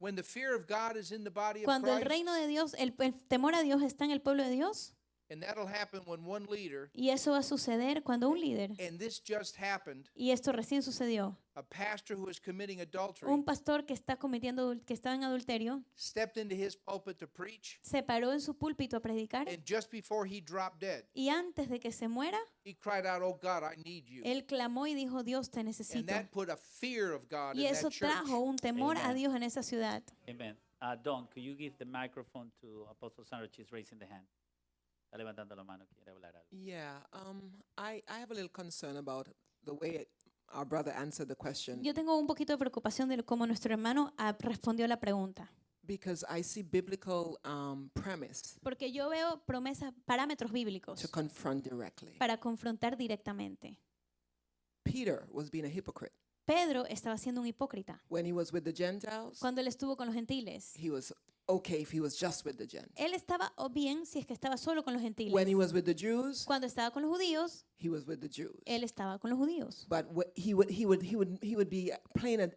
When the fear of God is in the body of Cuando el Christ, reino de Dios, el temor a Dios está en el pueblo de Dios, and that'll happen when one leader, y eso va a suceder cuando un líder, and this just happened, y esto recién sucedió, a pastor who is committing adultery un pastor que estaba en adulterio, stepped into his pulpit to preach, se paró en su púlpito a predicar, and just before he dropped dead, y antes de que se muera, he cried out, "Oh God, I need you." él clamó y dijo, Dios, te And necesito. that put a fear of God Y in eso that church. trajo un temor a Amen. Dios en esa ciudad. Amen. Don, could you give the microphone to Apostle Sandra? She's raising the hand. Está levantando la mano, quiere hablar algo. Yeah, I have a little concern about the way our brother answered the question Yo tengo un poquito de preocupación de cómo nuestro hermano respondió la pregunta. because I see biblical premise Porque yo veo promesas, parámetros bíblicos to confront directly. para confrontar directamente. Peter was being a hypocrite. Pedro estaba siendo un hipócrita. When he was with the Gentiles, Cuando él estuvo con los gentiles, he was okay if he was just with the Gentiles. Él estaba o bien si es que estaba solo con los gentiles. When he was with the Jews, Cuando estaba con los judíos, he was with the Jews. él estaba con los judíos. But he would be playing a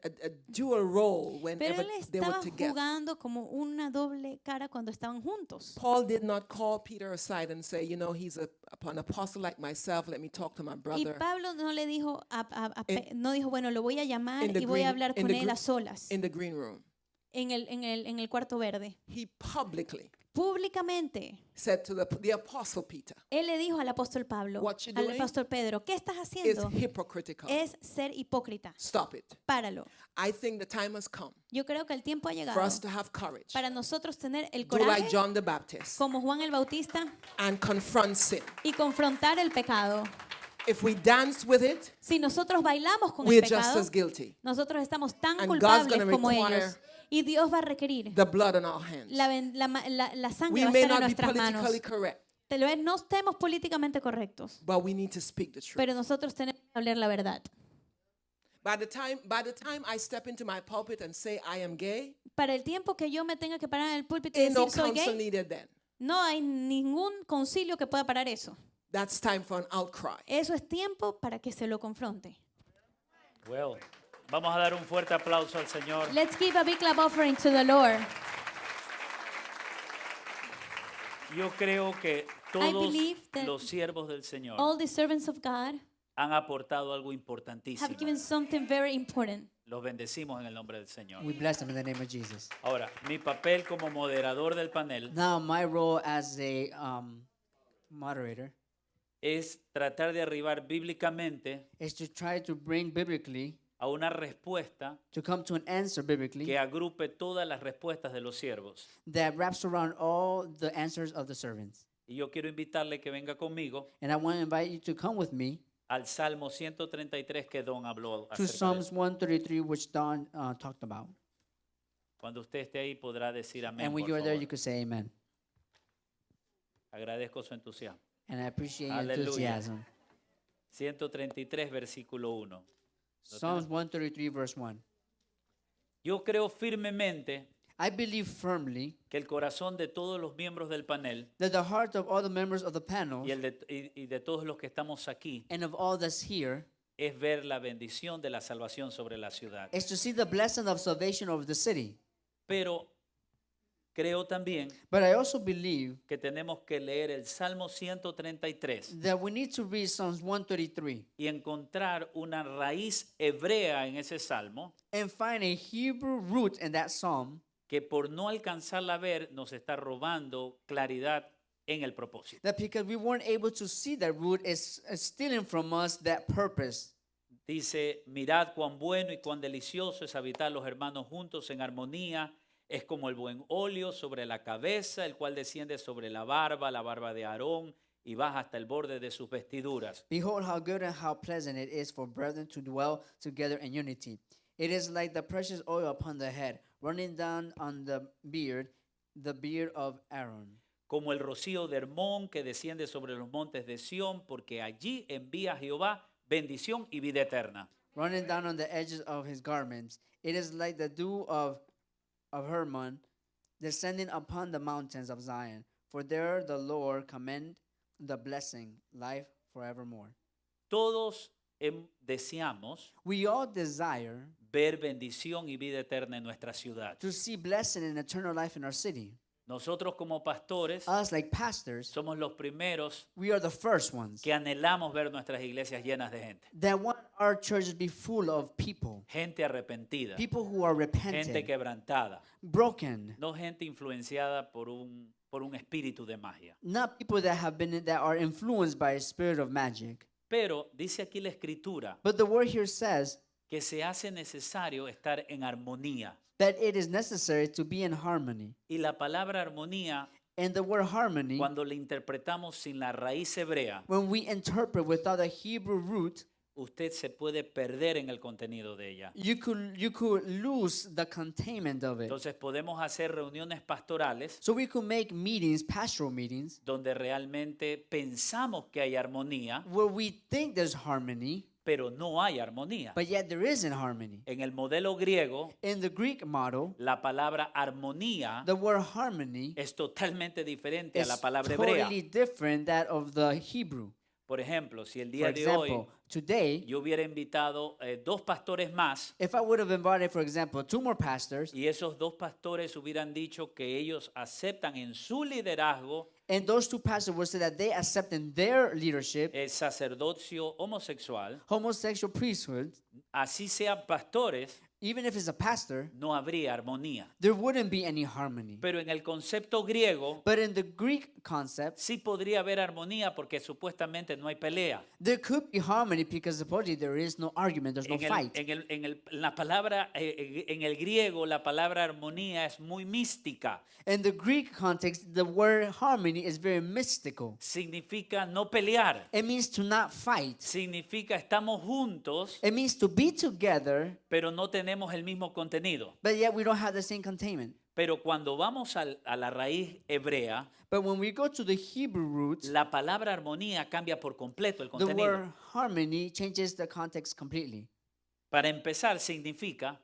dual role Pero whenever él they were estaba together. jugando como una doble cara cuando estaban juntos. Paul did not call Peter aside and say, you know, he's an apostle like myself. Let me talk to my Y brother. Pablo no le dijo, no dijo, bueno, lo voy a llamar In the y voy a green- hablar in con the él gre- a solas In the green room, en el cuarto verde. he publicly Públicamente, said to the apostle Peter, él le dijo al apóstol Pablo, What you al doing apóstol Pedro, ¿qué estás "It's haciendo? hypocritical. Es ser hipócrita. Stop it." Páralo. I think the time has come Yo creo que el tiempo ha for llegado us to have courage. para nosotros tener el Do like coraje John the Baptist como Juan el Bautista and confront sin. y confrontar el pecado. If we dance with it, Si nosotros bailamos con el we're just pecado, as guilty. nosotros estamos tan And God's culpables gonna como require ellos. Y Dios va a requerir The blood on our hands. la sangre We va a may estar en not be nuestras manos. politically correct, Tal vez no estemos políticamente correctos, but we need to speak the truth. pero nosotros tenemos que hablar la verdad. By the time I step into my pulpit and say I am gay, Para el tiempo que yo me tenga que parar en el púlpito y ain't no decir soy counsel gay, needed then. no hay ningún concilio que pueda parar eso. That's time for an outcry. Eso es tiempo para que se lo confronte. Well, vamos a dar un fuerte aplauso al Señor. Let's give a big clap offering to the Lord. Yo creo que todos believe that los siervos del Señor All the servants of God han aportado algo have importantísimo. given something very important. Los bendecimos en el nombre del Señor. We bless them in the name of Jesus. Ahora, mi papel como moderador del panel Now, my role as a moderator es tratar de arribar bíblicamente is to try to bring biblically, a una respuesta to come to an answer biblically que agrupe todas las respuestas de los siervos. that wraps around all the answers of the servants. Y yo quiero invitarle que venga conmigo And I want to invite you to come with me al Salmo 133 que Don habló to acerca de Psalms eso. 133, which Don talked about. Cuando usted esté ahí podrá decir amén, And when por you are there, favor. you could say amen. Agradezco su entusiasmo. And I appreciate your Hallelujah. enthusiasm. 133, versículo 1. Psalms 133, verse 1. Yo creo firmemente I believe firmly que el corazón de todos los miembros del panel that the heart of all the members of the panel y de todos los que estamos aquí and of all that's here es ver la bendición de la salvación sobre la ciudad. is to see the blessing of salvation over the city. Pero creo también But I also believe que tenemos que leer el Salmo 133 that we need to read Psalms 133 y encontrar una raíz hebrea en ese salmo and find a Hebrew root in that psalm que por no alcanzarla a ver nos está robando claridad en el propósito. that because we weren't able to see that root is stealing from us that purpose. Dice, mirad cuán bueno y cuán delicioso es habitar los hermanos juntos en armonía. Es como el buen óleo sobre la cabeza, el cual desciende sobre la barba de Aarón, y baja hasta el borde de sus vestiduras. Behold, how good and how pleasant it is for brethren to dwell together in unity. It is like the precious oil upon the head, running down on the beard of Aaron. Como el rocío de Hermón que desciende sobre los montes de Sión, porque allí envía Jehová bendición y vida eterna. Running down on the edges of his garments. It is like the dew of Hermon, descending upon the mountains of Zion. For there the Lord commend the blessing, life forevermore. Todos deseamos We all desire ver bendición y vida eterna en nuestra ciudad. to see blessing and eternal life in our city. Nosotros como pastores Us, like pastors, somos los primeros we are the first ones que anhelamos ver nuestras iglesias llenas de gente. that want our churches be full of people, Gente arrepentida, people who are gente repentant, quebrantada, broken, no gente influenciada por un espíritu de magia. not people that are influenced by a spirit of magic. Pero dice aquí la escritura But the word here says que se hace necesario estar en armonía. that it is necessary to be in harmony. Y la palabra armonía, And the word harmony, cuando la interpretamos sin la raíz hebrea, when we interpret without a Hebrew root, usted se puede perder en el contenido de ella. you could lose the containment of it. Entonces podemos hacer reuniones pastorales So we could make meetings, pastoral meetings, donde realmente pensamos que hay armonía, where we think there's harmony, pero no hay armonía. but yet there isn't harmony. En el modelo griego, In the Greek model, la palabra armonía the word harmony es totalmente diferente a is la palabra hebrea. totally different that of the Hebrew. Por ejemplo, si el For día de hoy example, today, yo hubiera invitado dos pastores más if I would have invited, for example, 2 more pastors, y esos dos pastores hubieran dicho que ellos aceptan en su liderazgo and those 2 pastors would say that they accept in their leadership el sacerdocio homosexual, homosexual priesthood, así sean pastores, even if it's a pastor, no habría armonía. there wouldn't be any harmony. Pero en el concepto griego But in the Greek concept, sí podría haber armonía porque supuestamente no hay pelea. there could be harmony because supposedly there is no argument, there's no fight. En la palabra, en el griego, la palabra armonía es muy mística. In the Greek context, the word harmony is very mystical. Significa no pelear. It means to not fight. Significa estamos juntos, It means to be together, pero no tenemos el mismo contenido. but yet we don't have the same containment. Pero cuando vamos a la raíz hebrea, But when we go to the Hebrew roots, la palabra armonía cambia por completo el the contenido. word harmony changes the context completely. Para empezar, significa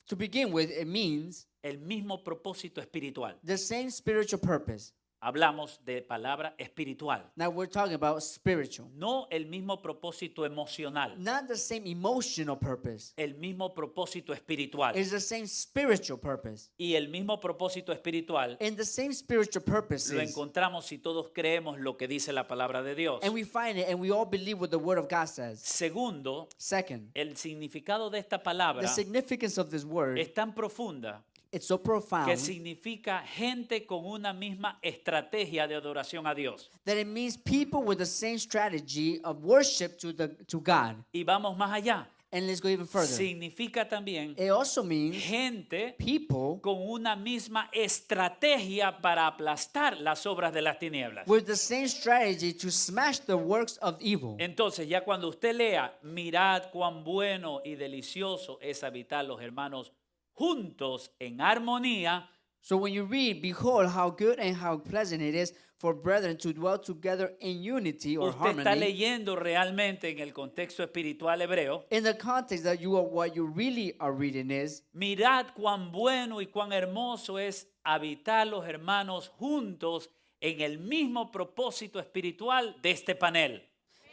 To begin with, it means el mismo propósito espiritual. the same spiritual purpose. Hablamos de palabra espiritual, Now we're talking about spiritual, no el mismo propósito emocional, not the same emotional purpose. el mismo propósito espiritual. It's the same spiritual purpose. Y el mismo propósito espiritual And the same spiritual lo purposes. encontramos si todos creemos lo que dice la palabra de Dios. And we find it and we all believe what the word of God says. Segundo, Second, el significado de esta the palabra significance of this word, es tan profunda it's so profound que significa gente con una misma estrategia de adoración a Dios. that it means people with the same strategy of worship to God. Y vamos más allá. And let's go even further. Significa también It also means gente people con una misma estrategia para aplastar las obras de las tinieblas. with the same strategy to smash the works of evil. Entonces, ya cuando usted lea, mirad cuán bueno y delicioso es habitar los hermanos juntos en armonía, So when you read, behold how good and how pleasant it is for brethren to dwell together in unity or usted está harmony. leyendo realmente en el contexto espiritual hebreo. In the context that what you really are reading is, Mirad cuán bueno y cuán hermoso es habitar los hermanos juntos en el mismo propósito espiritual de este panel.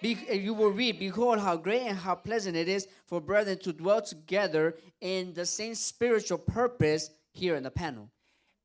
you will read, behold how great and how pleasant it is for brethren to dwell together in the same spiritual purpose here in the panel.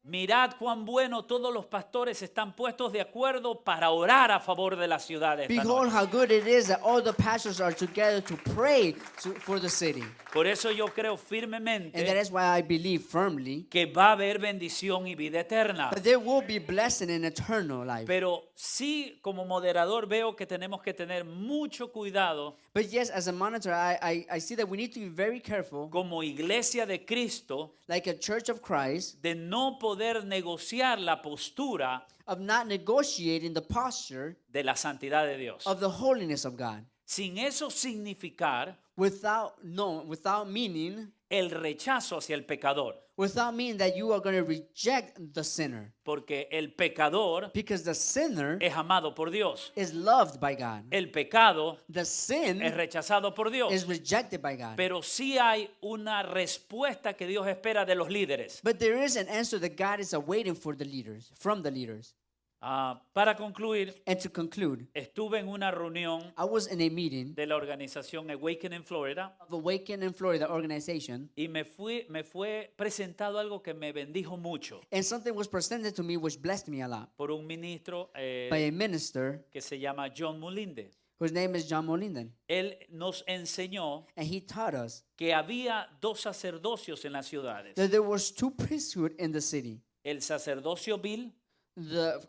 Mirad cuán bueno todos los pastores están puestos de acuerdo para orar a favor de la ciudad esta Behold noche. how good it is that all the pastors are together to pray for the city. Por eso yo creo And that firmemente is why I believe firmly que va a haber bendición y vida eterna. that there will be blessing in eternal life. Pero sí, como moderador veo que tenemos que tener mucho cuidado But yes, as a monitor, I see that we need to be very careful, como iglesia de Cristo, like a church of Christ, de no poder negociar la postura of not negotiating the posture de la santidad de Dios. of the holiness of God Sin eso significar without meaning el rechazo hacia el pecador. that you are going to reject the sinner, Porque el pecador because the sinner es amado por Dios. is loved by God. El pecado The sin es rechazado por Dios. is rejected by God. Pero sí hay una respuesta que Dios espera de los líderes. But there is an answer that God is awaiting for the leaders, from the leaders. Para concluir, And to conclude, estuve en una reunión I was in a meeting de la organización Awaken en Florida of Awaken in Florida organization, y me fue presentado algo que me bendijo mucho and something was presented to me which blessed me a lot por un ministro by a minister que se llama John Mulinde. whose name is John Molinden. Él nos enseñó And he taught us que había dos sacerdocios en las ciudades. that there was 2 priesthood in the city. El sacerdocio vil, The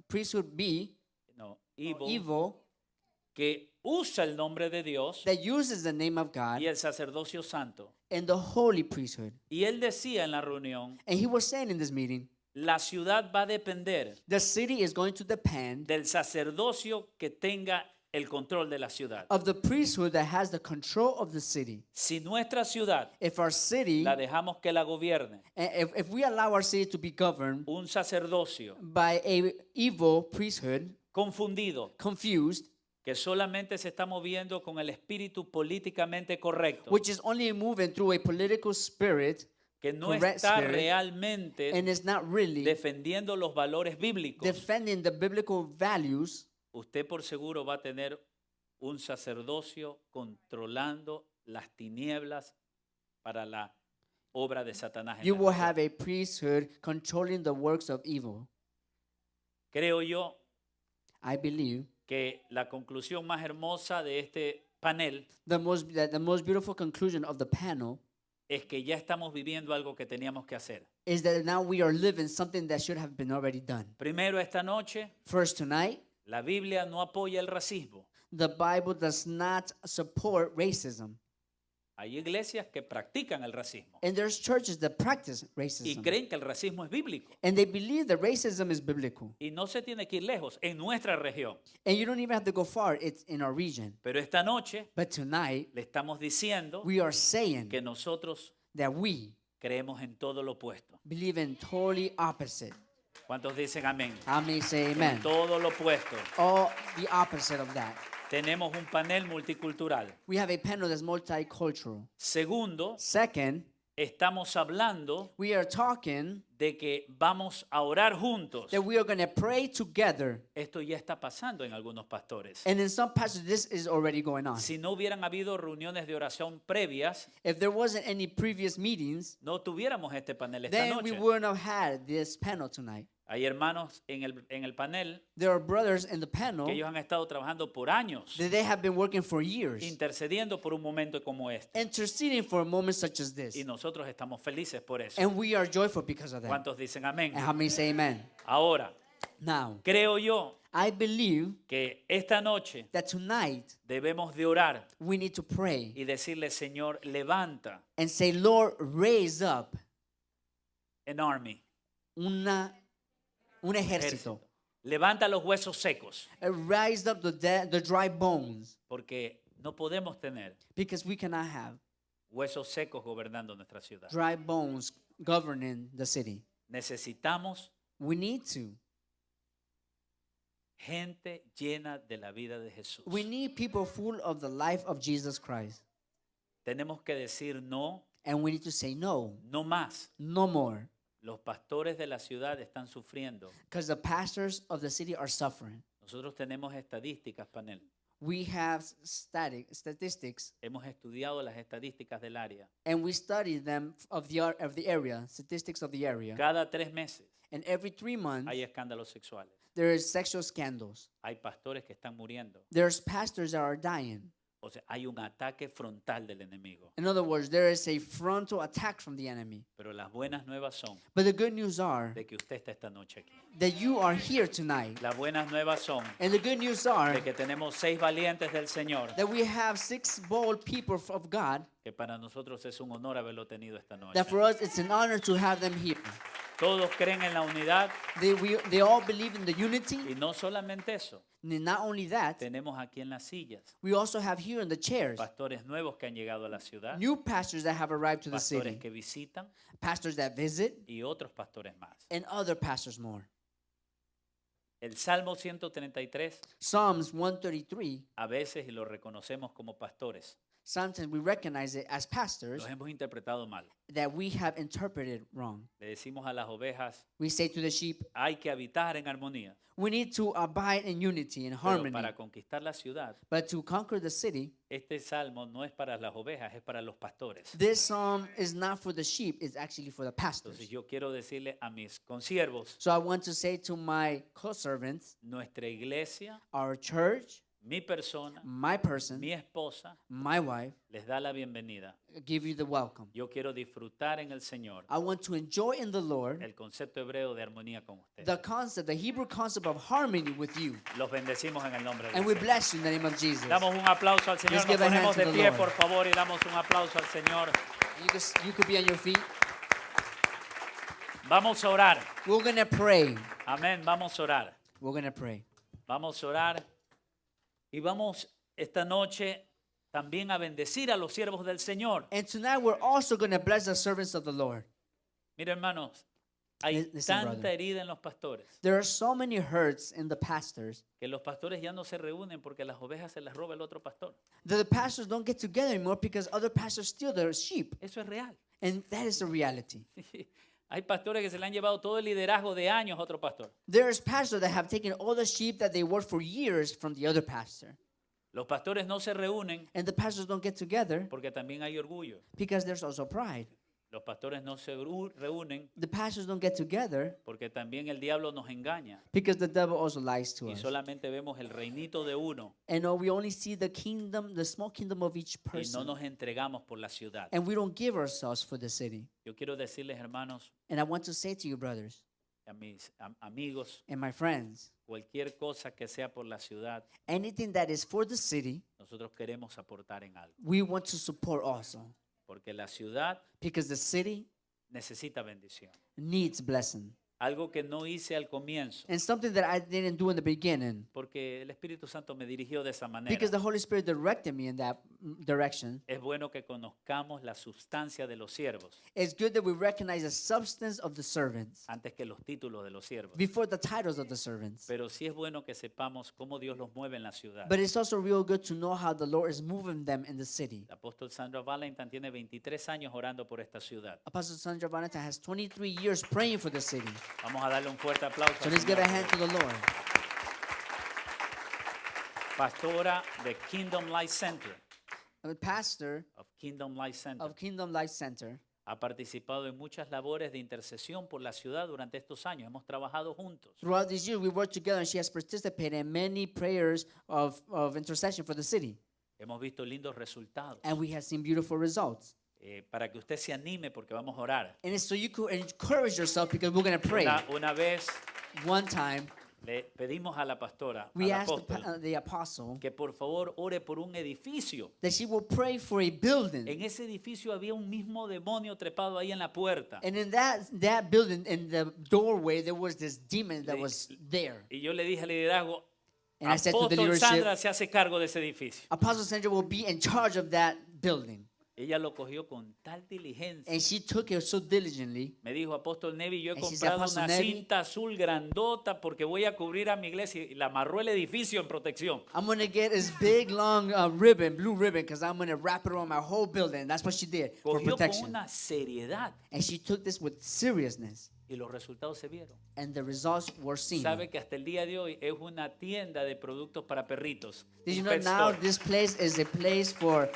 priesthood B, evil, que usa el nombre de Dios, that uses the name of God, y el sacerdocio santo. and the holy priesthood. Y él decía en la reunión, And he was saying in this meeting, la ciudad va a depender the city is going to depend del sacerdocio que tenga el control de la ciudad. of the priesthood that has the control of the city. Si nuestra ciudad If our city, la dejamos que la gobierne if we allow our city to be governed un sacerdocio by a evil priesthood, confundido, confused, que solamente se está moviendo con el espíritu políticamente correcto, which is only moving through a political spirit que no correct está spirit, realmente and is not really defendiendo los valores bíblicos, defending the biblical values, usted por seguro va a tener un sacerdocio controlando las tinieblas para la obra de Satanás. En you la will nación. have a priesthood controlling the works of evil. Creo yo I believe que la conclusión más hermosa de este panel that the most beautiful conclusion of the panel es que ya estamos viviendo algo que teníamos que hacer. is that now we are living something that should have been already done. Primero, esta noche, First, tonight, la Biblia no apoya el racismo. the Bible does not support racism. Hay iglesias que practican el racismo And there's churches that practice y racism. creen que el racismo es bíblico. And they believe that racism is biblical. Y no se tiene que ir lejos, en nuestra región. And you don't even have to go far, it's in our region. Pero esta noche But tonight, le estamos diciendo we are saying que nosotros that we creemos en todo lo opuesto. believe in totally opposite. ¿Cuántos dicen amén? How many say En amen? todo lo opuesto. All the opposite of that. Tenemos un panel multicultural. We have a panel that's multicultural. Segundo, Second, estamos hablando we are talking de que vamos a orar juntos. that we are going to pray together. Esto ya está pasando en algunos pastores. And in some passages, this is already going on. Si no hubieran habido reuniones de oración previas, If there wasn't any previous meetings, no tuviéramos este panel esta then we noche. wouldn't have had this panel tonight. Hay hermanos en el panel There are brothers in the panel que ellos han estado trabajando por años, that they have been working for years, intercediendo por un momento como este. interceding for moments such as this. Y nosotros estamos felices por eso. And we are joyful because of that. ¿Cuántos dicen amén? And how many say amen? Ahora, Now, creo yo I believe que esta noche that tonight debemos de orar we need to pray y decirle, Señor, levanta and say, Lord, raise up an army. un ejército. Levanta los huesos secos, Rise up the dry bones, porque no podemos tener because we cannot have huesos secos gobernando nuestra ciudad. dry bones governing the city. Necesitamos We need to. gente llena de la vida de Jesús. We need people full of the life of Jesus Christ. Tenemos que decir no, And we need to say no, no más. no more. Los pastores de la ciudad están sufriendo. Because the pastors of the city are suffering. Nosotros tenemos estadísticas, panel. We have statistics, Hemos estudiado las estadísticas del área. and we study them of the area, statistics of the area. Cada 3 meses And every 3 months, hay escándalos sexuales. there is sexual scandals. Hay pastores que están muriendo. There's pastors that are dying. O sea, hay un ataque frontal del enemigo. In other words, there is a frontal attack from the enemy. Pero las buenas nuevas son But the good news are de que usted está esta noche aquí. that you are here tonight. Las buenas nuevas son And the good news are de que tenemos 6 valientes del Señor, that we have 6 bold people of God, que para nosotros es un honor haberlo tenido esta noche. that for us it's an honor to have them here. Todos creen en la unidad They all believe in the unity. y no solamente eso. And not only that, Tenemos aquí en las sillas we also have here in the chairs pastores nuevos que han llegado a la ciudad, new pastors that have arrived to the pastores city, que visitan pastors that visit, y otros pastores más. and other pastors more. El Salmo 133, Psalms 133, a veces, y lo reconocemos como pastores, sometimes we recognize it as pastors los hemos interpretado mal. that we have interpreted wrong. Le decimos a las ovejas, We say to the sheep, hay que habitar en armonía. we need to abide in unity and Pero harmony. para conquistar la ciudad, But to conquer the city, este salmo no es para las ovejas, es para los pastores. this psalm is not for the sheep, it's actually for the pastors. Entonces yo quiero decirle a mis consiervos, So I want to say to my co-servants, nuestra iglesia, our church, mi persona, my person, mi esposa, my wife, les da la bienvenida. give you the welcome. Yo quiero disfrutar en el Señor I want to enjoy in the Lord el concepto hebreo de armonía con ustedes. the concept, the Hebrew concept of harmony with you. Los bendecimos en el nombre de And we Jesús. bless you in the name of Jesus. Damos un aplauso al Señor, Let's nos give a hand ponemos to de the pie, Lord. por favor, y damos un aplauso al Señor. You could be on your feet. Vamos a orar. We're going to pray. Amén, vamos a orar. We're going to pray. Vamos a orar y vamos esta noche también a bendecir a los siervos del Señor. And tonight we're also going to bless the servants of the Lord. Mira, hermanos, Hay Listen, tanta brother. herida en los pastores There are so many hurts in the pastors que los pastores ya no se reúnen porque las ovejas se las roba el otro pastor. that the pastors don't get together anymore because other pastors steal their sheep. Eso es real. And that is the reality. Hay pastores que se le han llevado todo el liderazgo de años a otro pastor. There's pastors that have taken all the sheep that they worked for years from the other pastor. Los pastores no se reúnen And the pastors don't get together porque también hay orgullo. because there's also pride. Los pastores no se reúnen The pastors don't get together porque también el diablo nos engaña because the devil also lies to y us. solamente vemos el reinito de uno And we only see the kingdom, the small kingdom of each y no person. nos entregamos por la ciudad. And we don't give ourselves for the city. Yo quiero decirles, hermanos, And I want to say to you, brothers a mis amigos, and my friends, cualquier cosa que sea por la ciudad, anything that is for the city, nosotros queremos aportar en algo. we want to support also. Porque la ciudad Because the city necesita bendición. needs blessing. Algo que no hice al comienzo, And something that I didn't do in the beginning, porque el Espíritu Santo me dirigió de esa manera. because the Holy Spirit directed me in that direction. Es bueno que conozcamos la sustancia de los siervos It's good that we recognize the substance of the servants antes que los títulos de los siervos. before the titles of the servants. Pero sí es bueno que sepamos cómo Dios los mueve en la ciudad. But it's also real good to know how the Lord is moving them in the city. El apóstol Sandra Valentine tiene 23 años orando por esta ciudad. Apostle Sandra Valentine has 23 years praying for the city. Vamos a darle un fuerte aplauso. So al let's give a Señor. hand to the Lord. Pastora de Kingdom Life Center. I'm a pastor Of Kingdom Life Center. of Kingdom Life Center. Ha participado en muchas labores de intercesión por la ciudad durante estos años. Hemos trabajado juntos. Throughout these years, we worked together, and she has participated in many prayers of intercession for the city. Hemos visto lindos resultados. And we have seen beautiful results. Para que usted se anime porque vamos a orar. And it's so you could encourage yourself because we're going to pray. Una vez One time, le pedimos a la pastora, we al asked apóstol, the apostle que por favor ore por un edificio. that she will pray for a building. En ese edificio había un mismo demonio trepado ahí en la puerta. And in that building, in the doorway, there was this demon that Le- was there. Y yo le dije al liderazgo, And I said to the apóstol leadership, Sandra se hace cargo de ese edificio. Apostle Sandra will be in charge of that building. Ella lo cogió con tal diligencia. And she took it so diligently. Me dijo, apóstol Nevi, yo he And she said, comprado "Apostle una Nevi, cinta azul grandota porque voy a cubrir a mi iglesia. Y la amarró el edificio en protección. I'm going to get this big, long ribbon, blue ribbon, because I'm going to wrap it around my whole building. That's what she did for Cogió con protection. una seriedad And she took this with seriousness. y los resultados se vieron. And the results were seen. Sabe que hasta el día de hoy es una tienda de productos para perritos. Did you un know pet now store. this place is a place for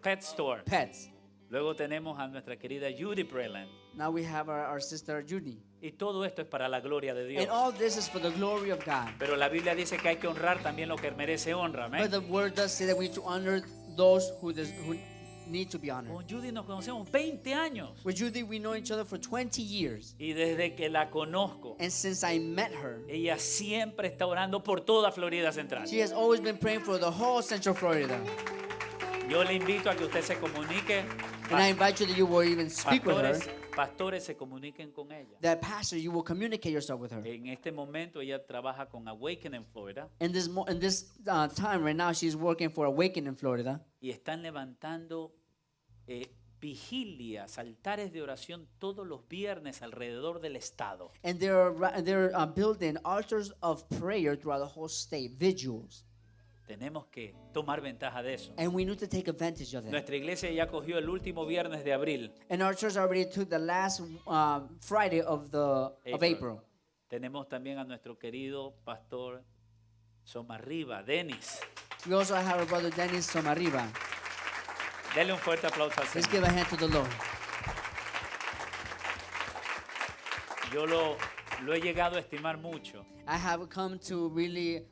Pet store. pets? Luego tenemos a nuestra querida Judy Breland. Now we have our sister Judy. Y todo esto es para la gloria de Dios. And all this is for the glory of God. Pero la Biblia dice que hay que honrar también lo que merece honra. But amén. the word does say that we need to honor those who need to be honored. Con Judy nos conocemos 20 años. With Judy, we know each other for 20 years. Y desde que la conozco, And since I met her, ella siempre está orando por toda Florida Central. she has always been praying for the whole Central Florida. Yo le invito a que usted se comunique. And I invite you that you will even speak with her. Pastores se comuniquen con ella. That pastor, you will communicate yourself with her. En este momento ella trabaja con Awaken en Florida In this time right now, she's working for Awaken in Florida. y están levantando vigilias, altares de oración todos los viernes alrededor del estado. And they're building altars of prayer throughout the whole state, vigils. Tenemos que tomar ventaja de eso. And we need to take advantage of that. Nuestra iglesia ya cogió el último viernes de abril. And our church already took the last Friday of April. Tenemos también a nuestro querido pastor Somarriba, Denis. We also have our brother Dennis Somariba. Dele un fuerte aplauso al Let's Señor. give a hand to the Lord. Yo lo he llegado a estimar mucho. I have come to really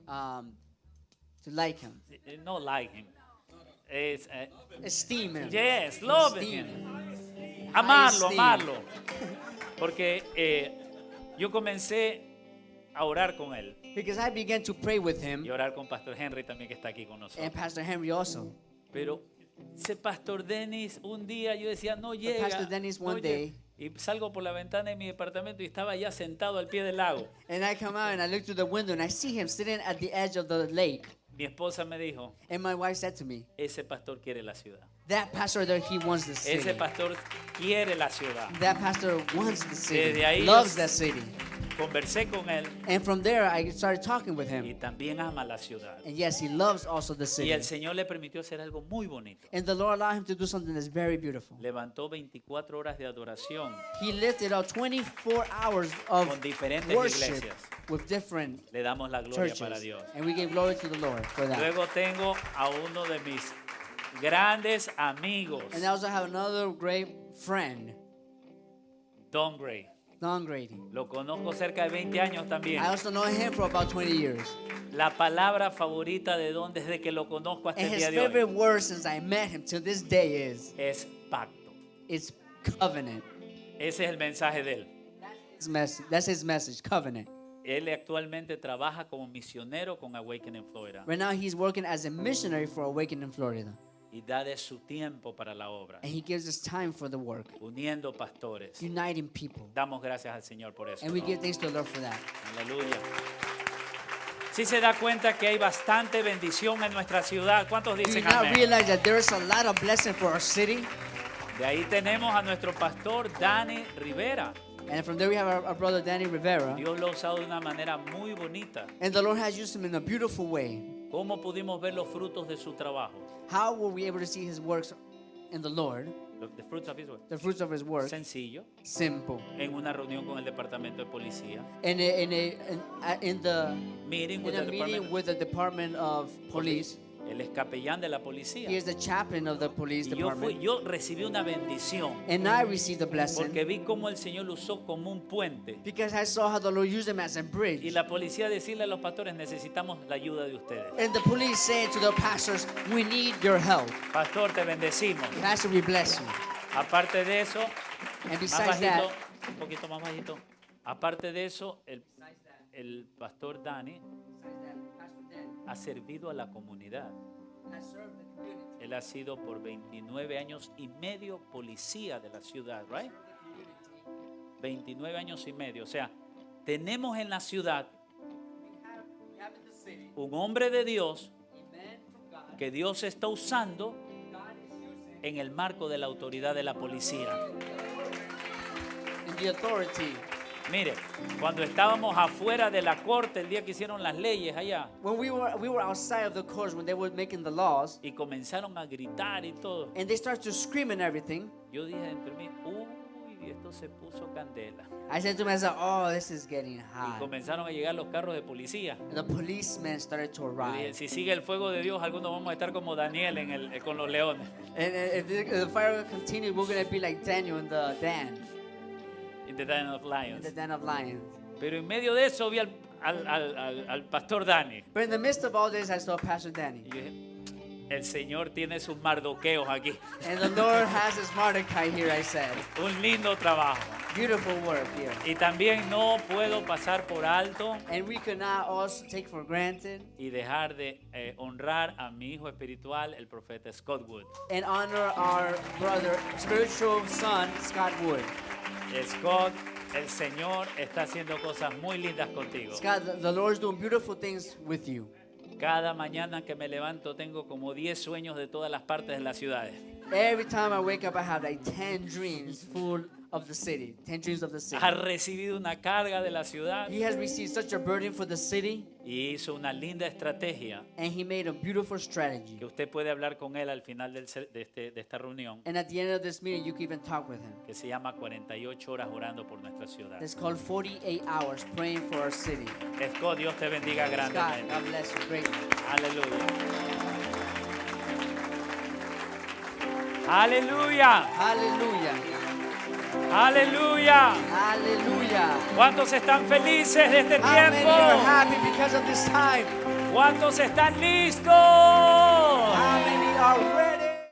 to like him, No like him. Es, esteem him. yes, love Esteem him. Amarlo, esteem. amarlo. Porque yo comencé a orar con él Because I began to pray with him y orar con Pastor Henry también que está aquí con nosotros. and Pastor Henry also. Pero ese Pastor Dennis, un día yo decía, no llega. Pastor Dennis no one llega. day- Y salgo por la ventana de mi departamento y estaba ya sentado al pie del lago. And I come out and I look through the window and I see him sitting at the edge of the lake. Mi esposa me dijo, And my wife said to me, ese pastor quiere la ciudad. That pastor there, he wants the city. Ese pastor quiere la ciudad. That pastor wants the city, Desde ahí loves yo- that city. Conversé con él And from there, I started talking with y him. también ama la ciudad. And yes, he loves also the Y city. el Señor le permitió hacer algo muy bonito. And the Lord allowed him to do something that's very beautiful. Levantó 24 horas de adoración He lifted up 24 hours of con diferentes worship iglesias. with different Le damos la gloria para churches. Dios. And we give glory to the Lord for that. Luego tengo a uno de mis grandes amigos, And I also have another great friend, Don Gray. Don Grady. Lo conozco cerca de 20 años también. I also know him for about 20 years. La palabra favorita de Don desde que lo conozco hasta And el his día de favorite hoy word since I met him till this day es pacto. is covenant. Ese es el mensaje de él. That's his message, covenant. Él actualmente trabaja como misionero con Awakening Florida Right now, he's working as a missionary for Awakening Florida. y da de su tiempo para la obra, And he gives us time for the work, uniendo pastores. uniting people. Damos gracias al Señor por eso. And we ¿no? give thanks to the Lord for that. Aleluya. Si se da cuenta que hay bastante bendición en nuestra ciudad, ¿cuántos Do you dicen not amén? realize that there is a lot of blessing for our city? De ahí tenemos a nuestro pastor Dani Rivera. And from there we have our brother Danny Rivera. Dios lo ha usado de una manera muy bonita. And the Lord has used him in a beautiful way. ¿Cómo pudimos ver los frutos de su trabajo? How were we able to see his works in the Lord? The fruits of his work. The fruits of his work? Sencillo. Simple. En una reunión con el departamento de policía. In the Meeting with in the a meeting department. with the Department of Police. Él es capellán de la policía. He is the chaplain of the police Y department. yo recibí una bendición And I received a blessing porque vi cómo el Señor lo usó como un puente. because I saw how the Lord used him as a Y bridge. la policía decirle a los pastores, necesitamos la ayuda de ustedes. And the police said to the pastors, we need your help. Pastor, te bendecimos. Pastor, we bless you. Aparte de eso, And más besides bajito, that, un poquito más bajito. Aparte de eso, el pastor Dani ha servido a la comunidad. Él ha sido por 29 años y medio policía de la ciudad, right? 29 años y medio. O sea, tenemos en la ciudad un hombre de Dios que Dios está usando en el marco de la autoridad de la policía. in the authority. Mire, cuando estábamos afuera de la corte el día que hicieron las leyes allá When we were outside of the courts when they were making the laws, y comenzaron a gritar y todo, and they started to scream and everything, yo dije dentro de mí, uy, esto se puso candela. I said to myself, oh, this is getting Y hot. comenzaron a llegar los carros de policía. And the policemen started to Yo dije, arrive. si sigue el fuego de Dios, algunos vamos a estar como Daniel con los leones, And if the fire will continue, we're going to be like Daniel in the den, in the den of in lions. the den of lions. Pero en medio de eso vi al pastor Dani. But in the midst of all this, I saw Pastor Danny. Y yo dije, el Señor tiene sus mardoqueos aquí. And the Lord has his Mordecai here, I said. Un lindo trabajo. Beautiful work here. Y también no puedo pasar por alto And we could not also take for granted y dejar de honrar a mi hijo espiritual, el profeta Scott Wood. and honor our brother, spiritual son, Scott Wood. Scott, el Señor está haciendo cosas muy lindas contigo. Scott, the Lord's doing beautiful things with you. Cada mañana que me levanto tengo como 10 sueños de todas las partes de las ciudades. Every time I wake up, I have like 10 dreams full of the city. 10 dreams of the city. Ha recibido una carga de la ciudad He has received such a burden for the city, y hizo una linda estrategia and he made a beautiful strategy. que usted puede hablar con él al final de esta reunión, And at the end of this meeting, you can even talk with him. que se llama 48 horas orando por nuestra ciudad. It's called 48 hours praying for our city. Scott, Dios te bendiga Scott, grandemente. God bless you greatly. Aleluya. Aleluya. Hallelujah. Aleluya. Hallelujah. ¿Cuántos están felices de este How many tiempo? are happy because of this time? ¿Cuántos están listos? How many are ready?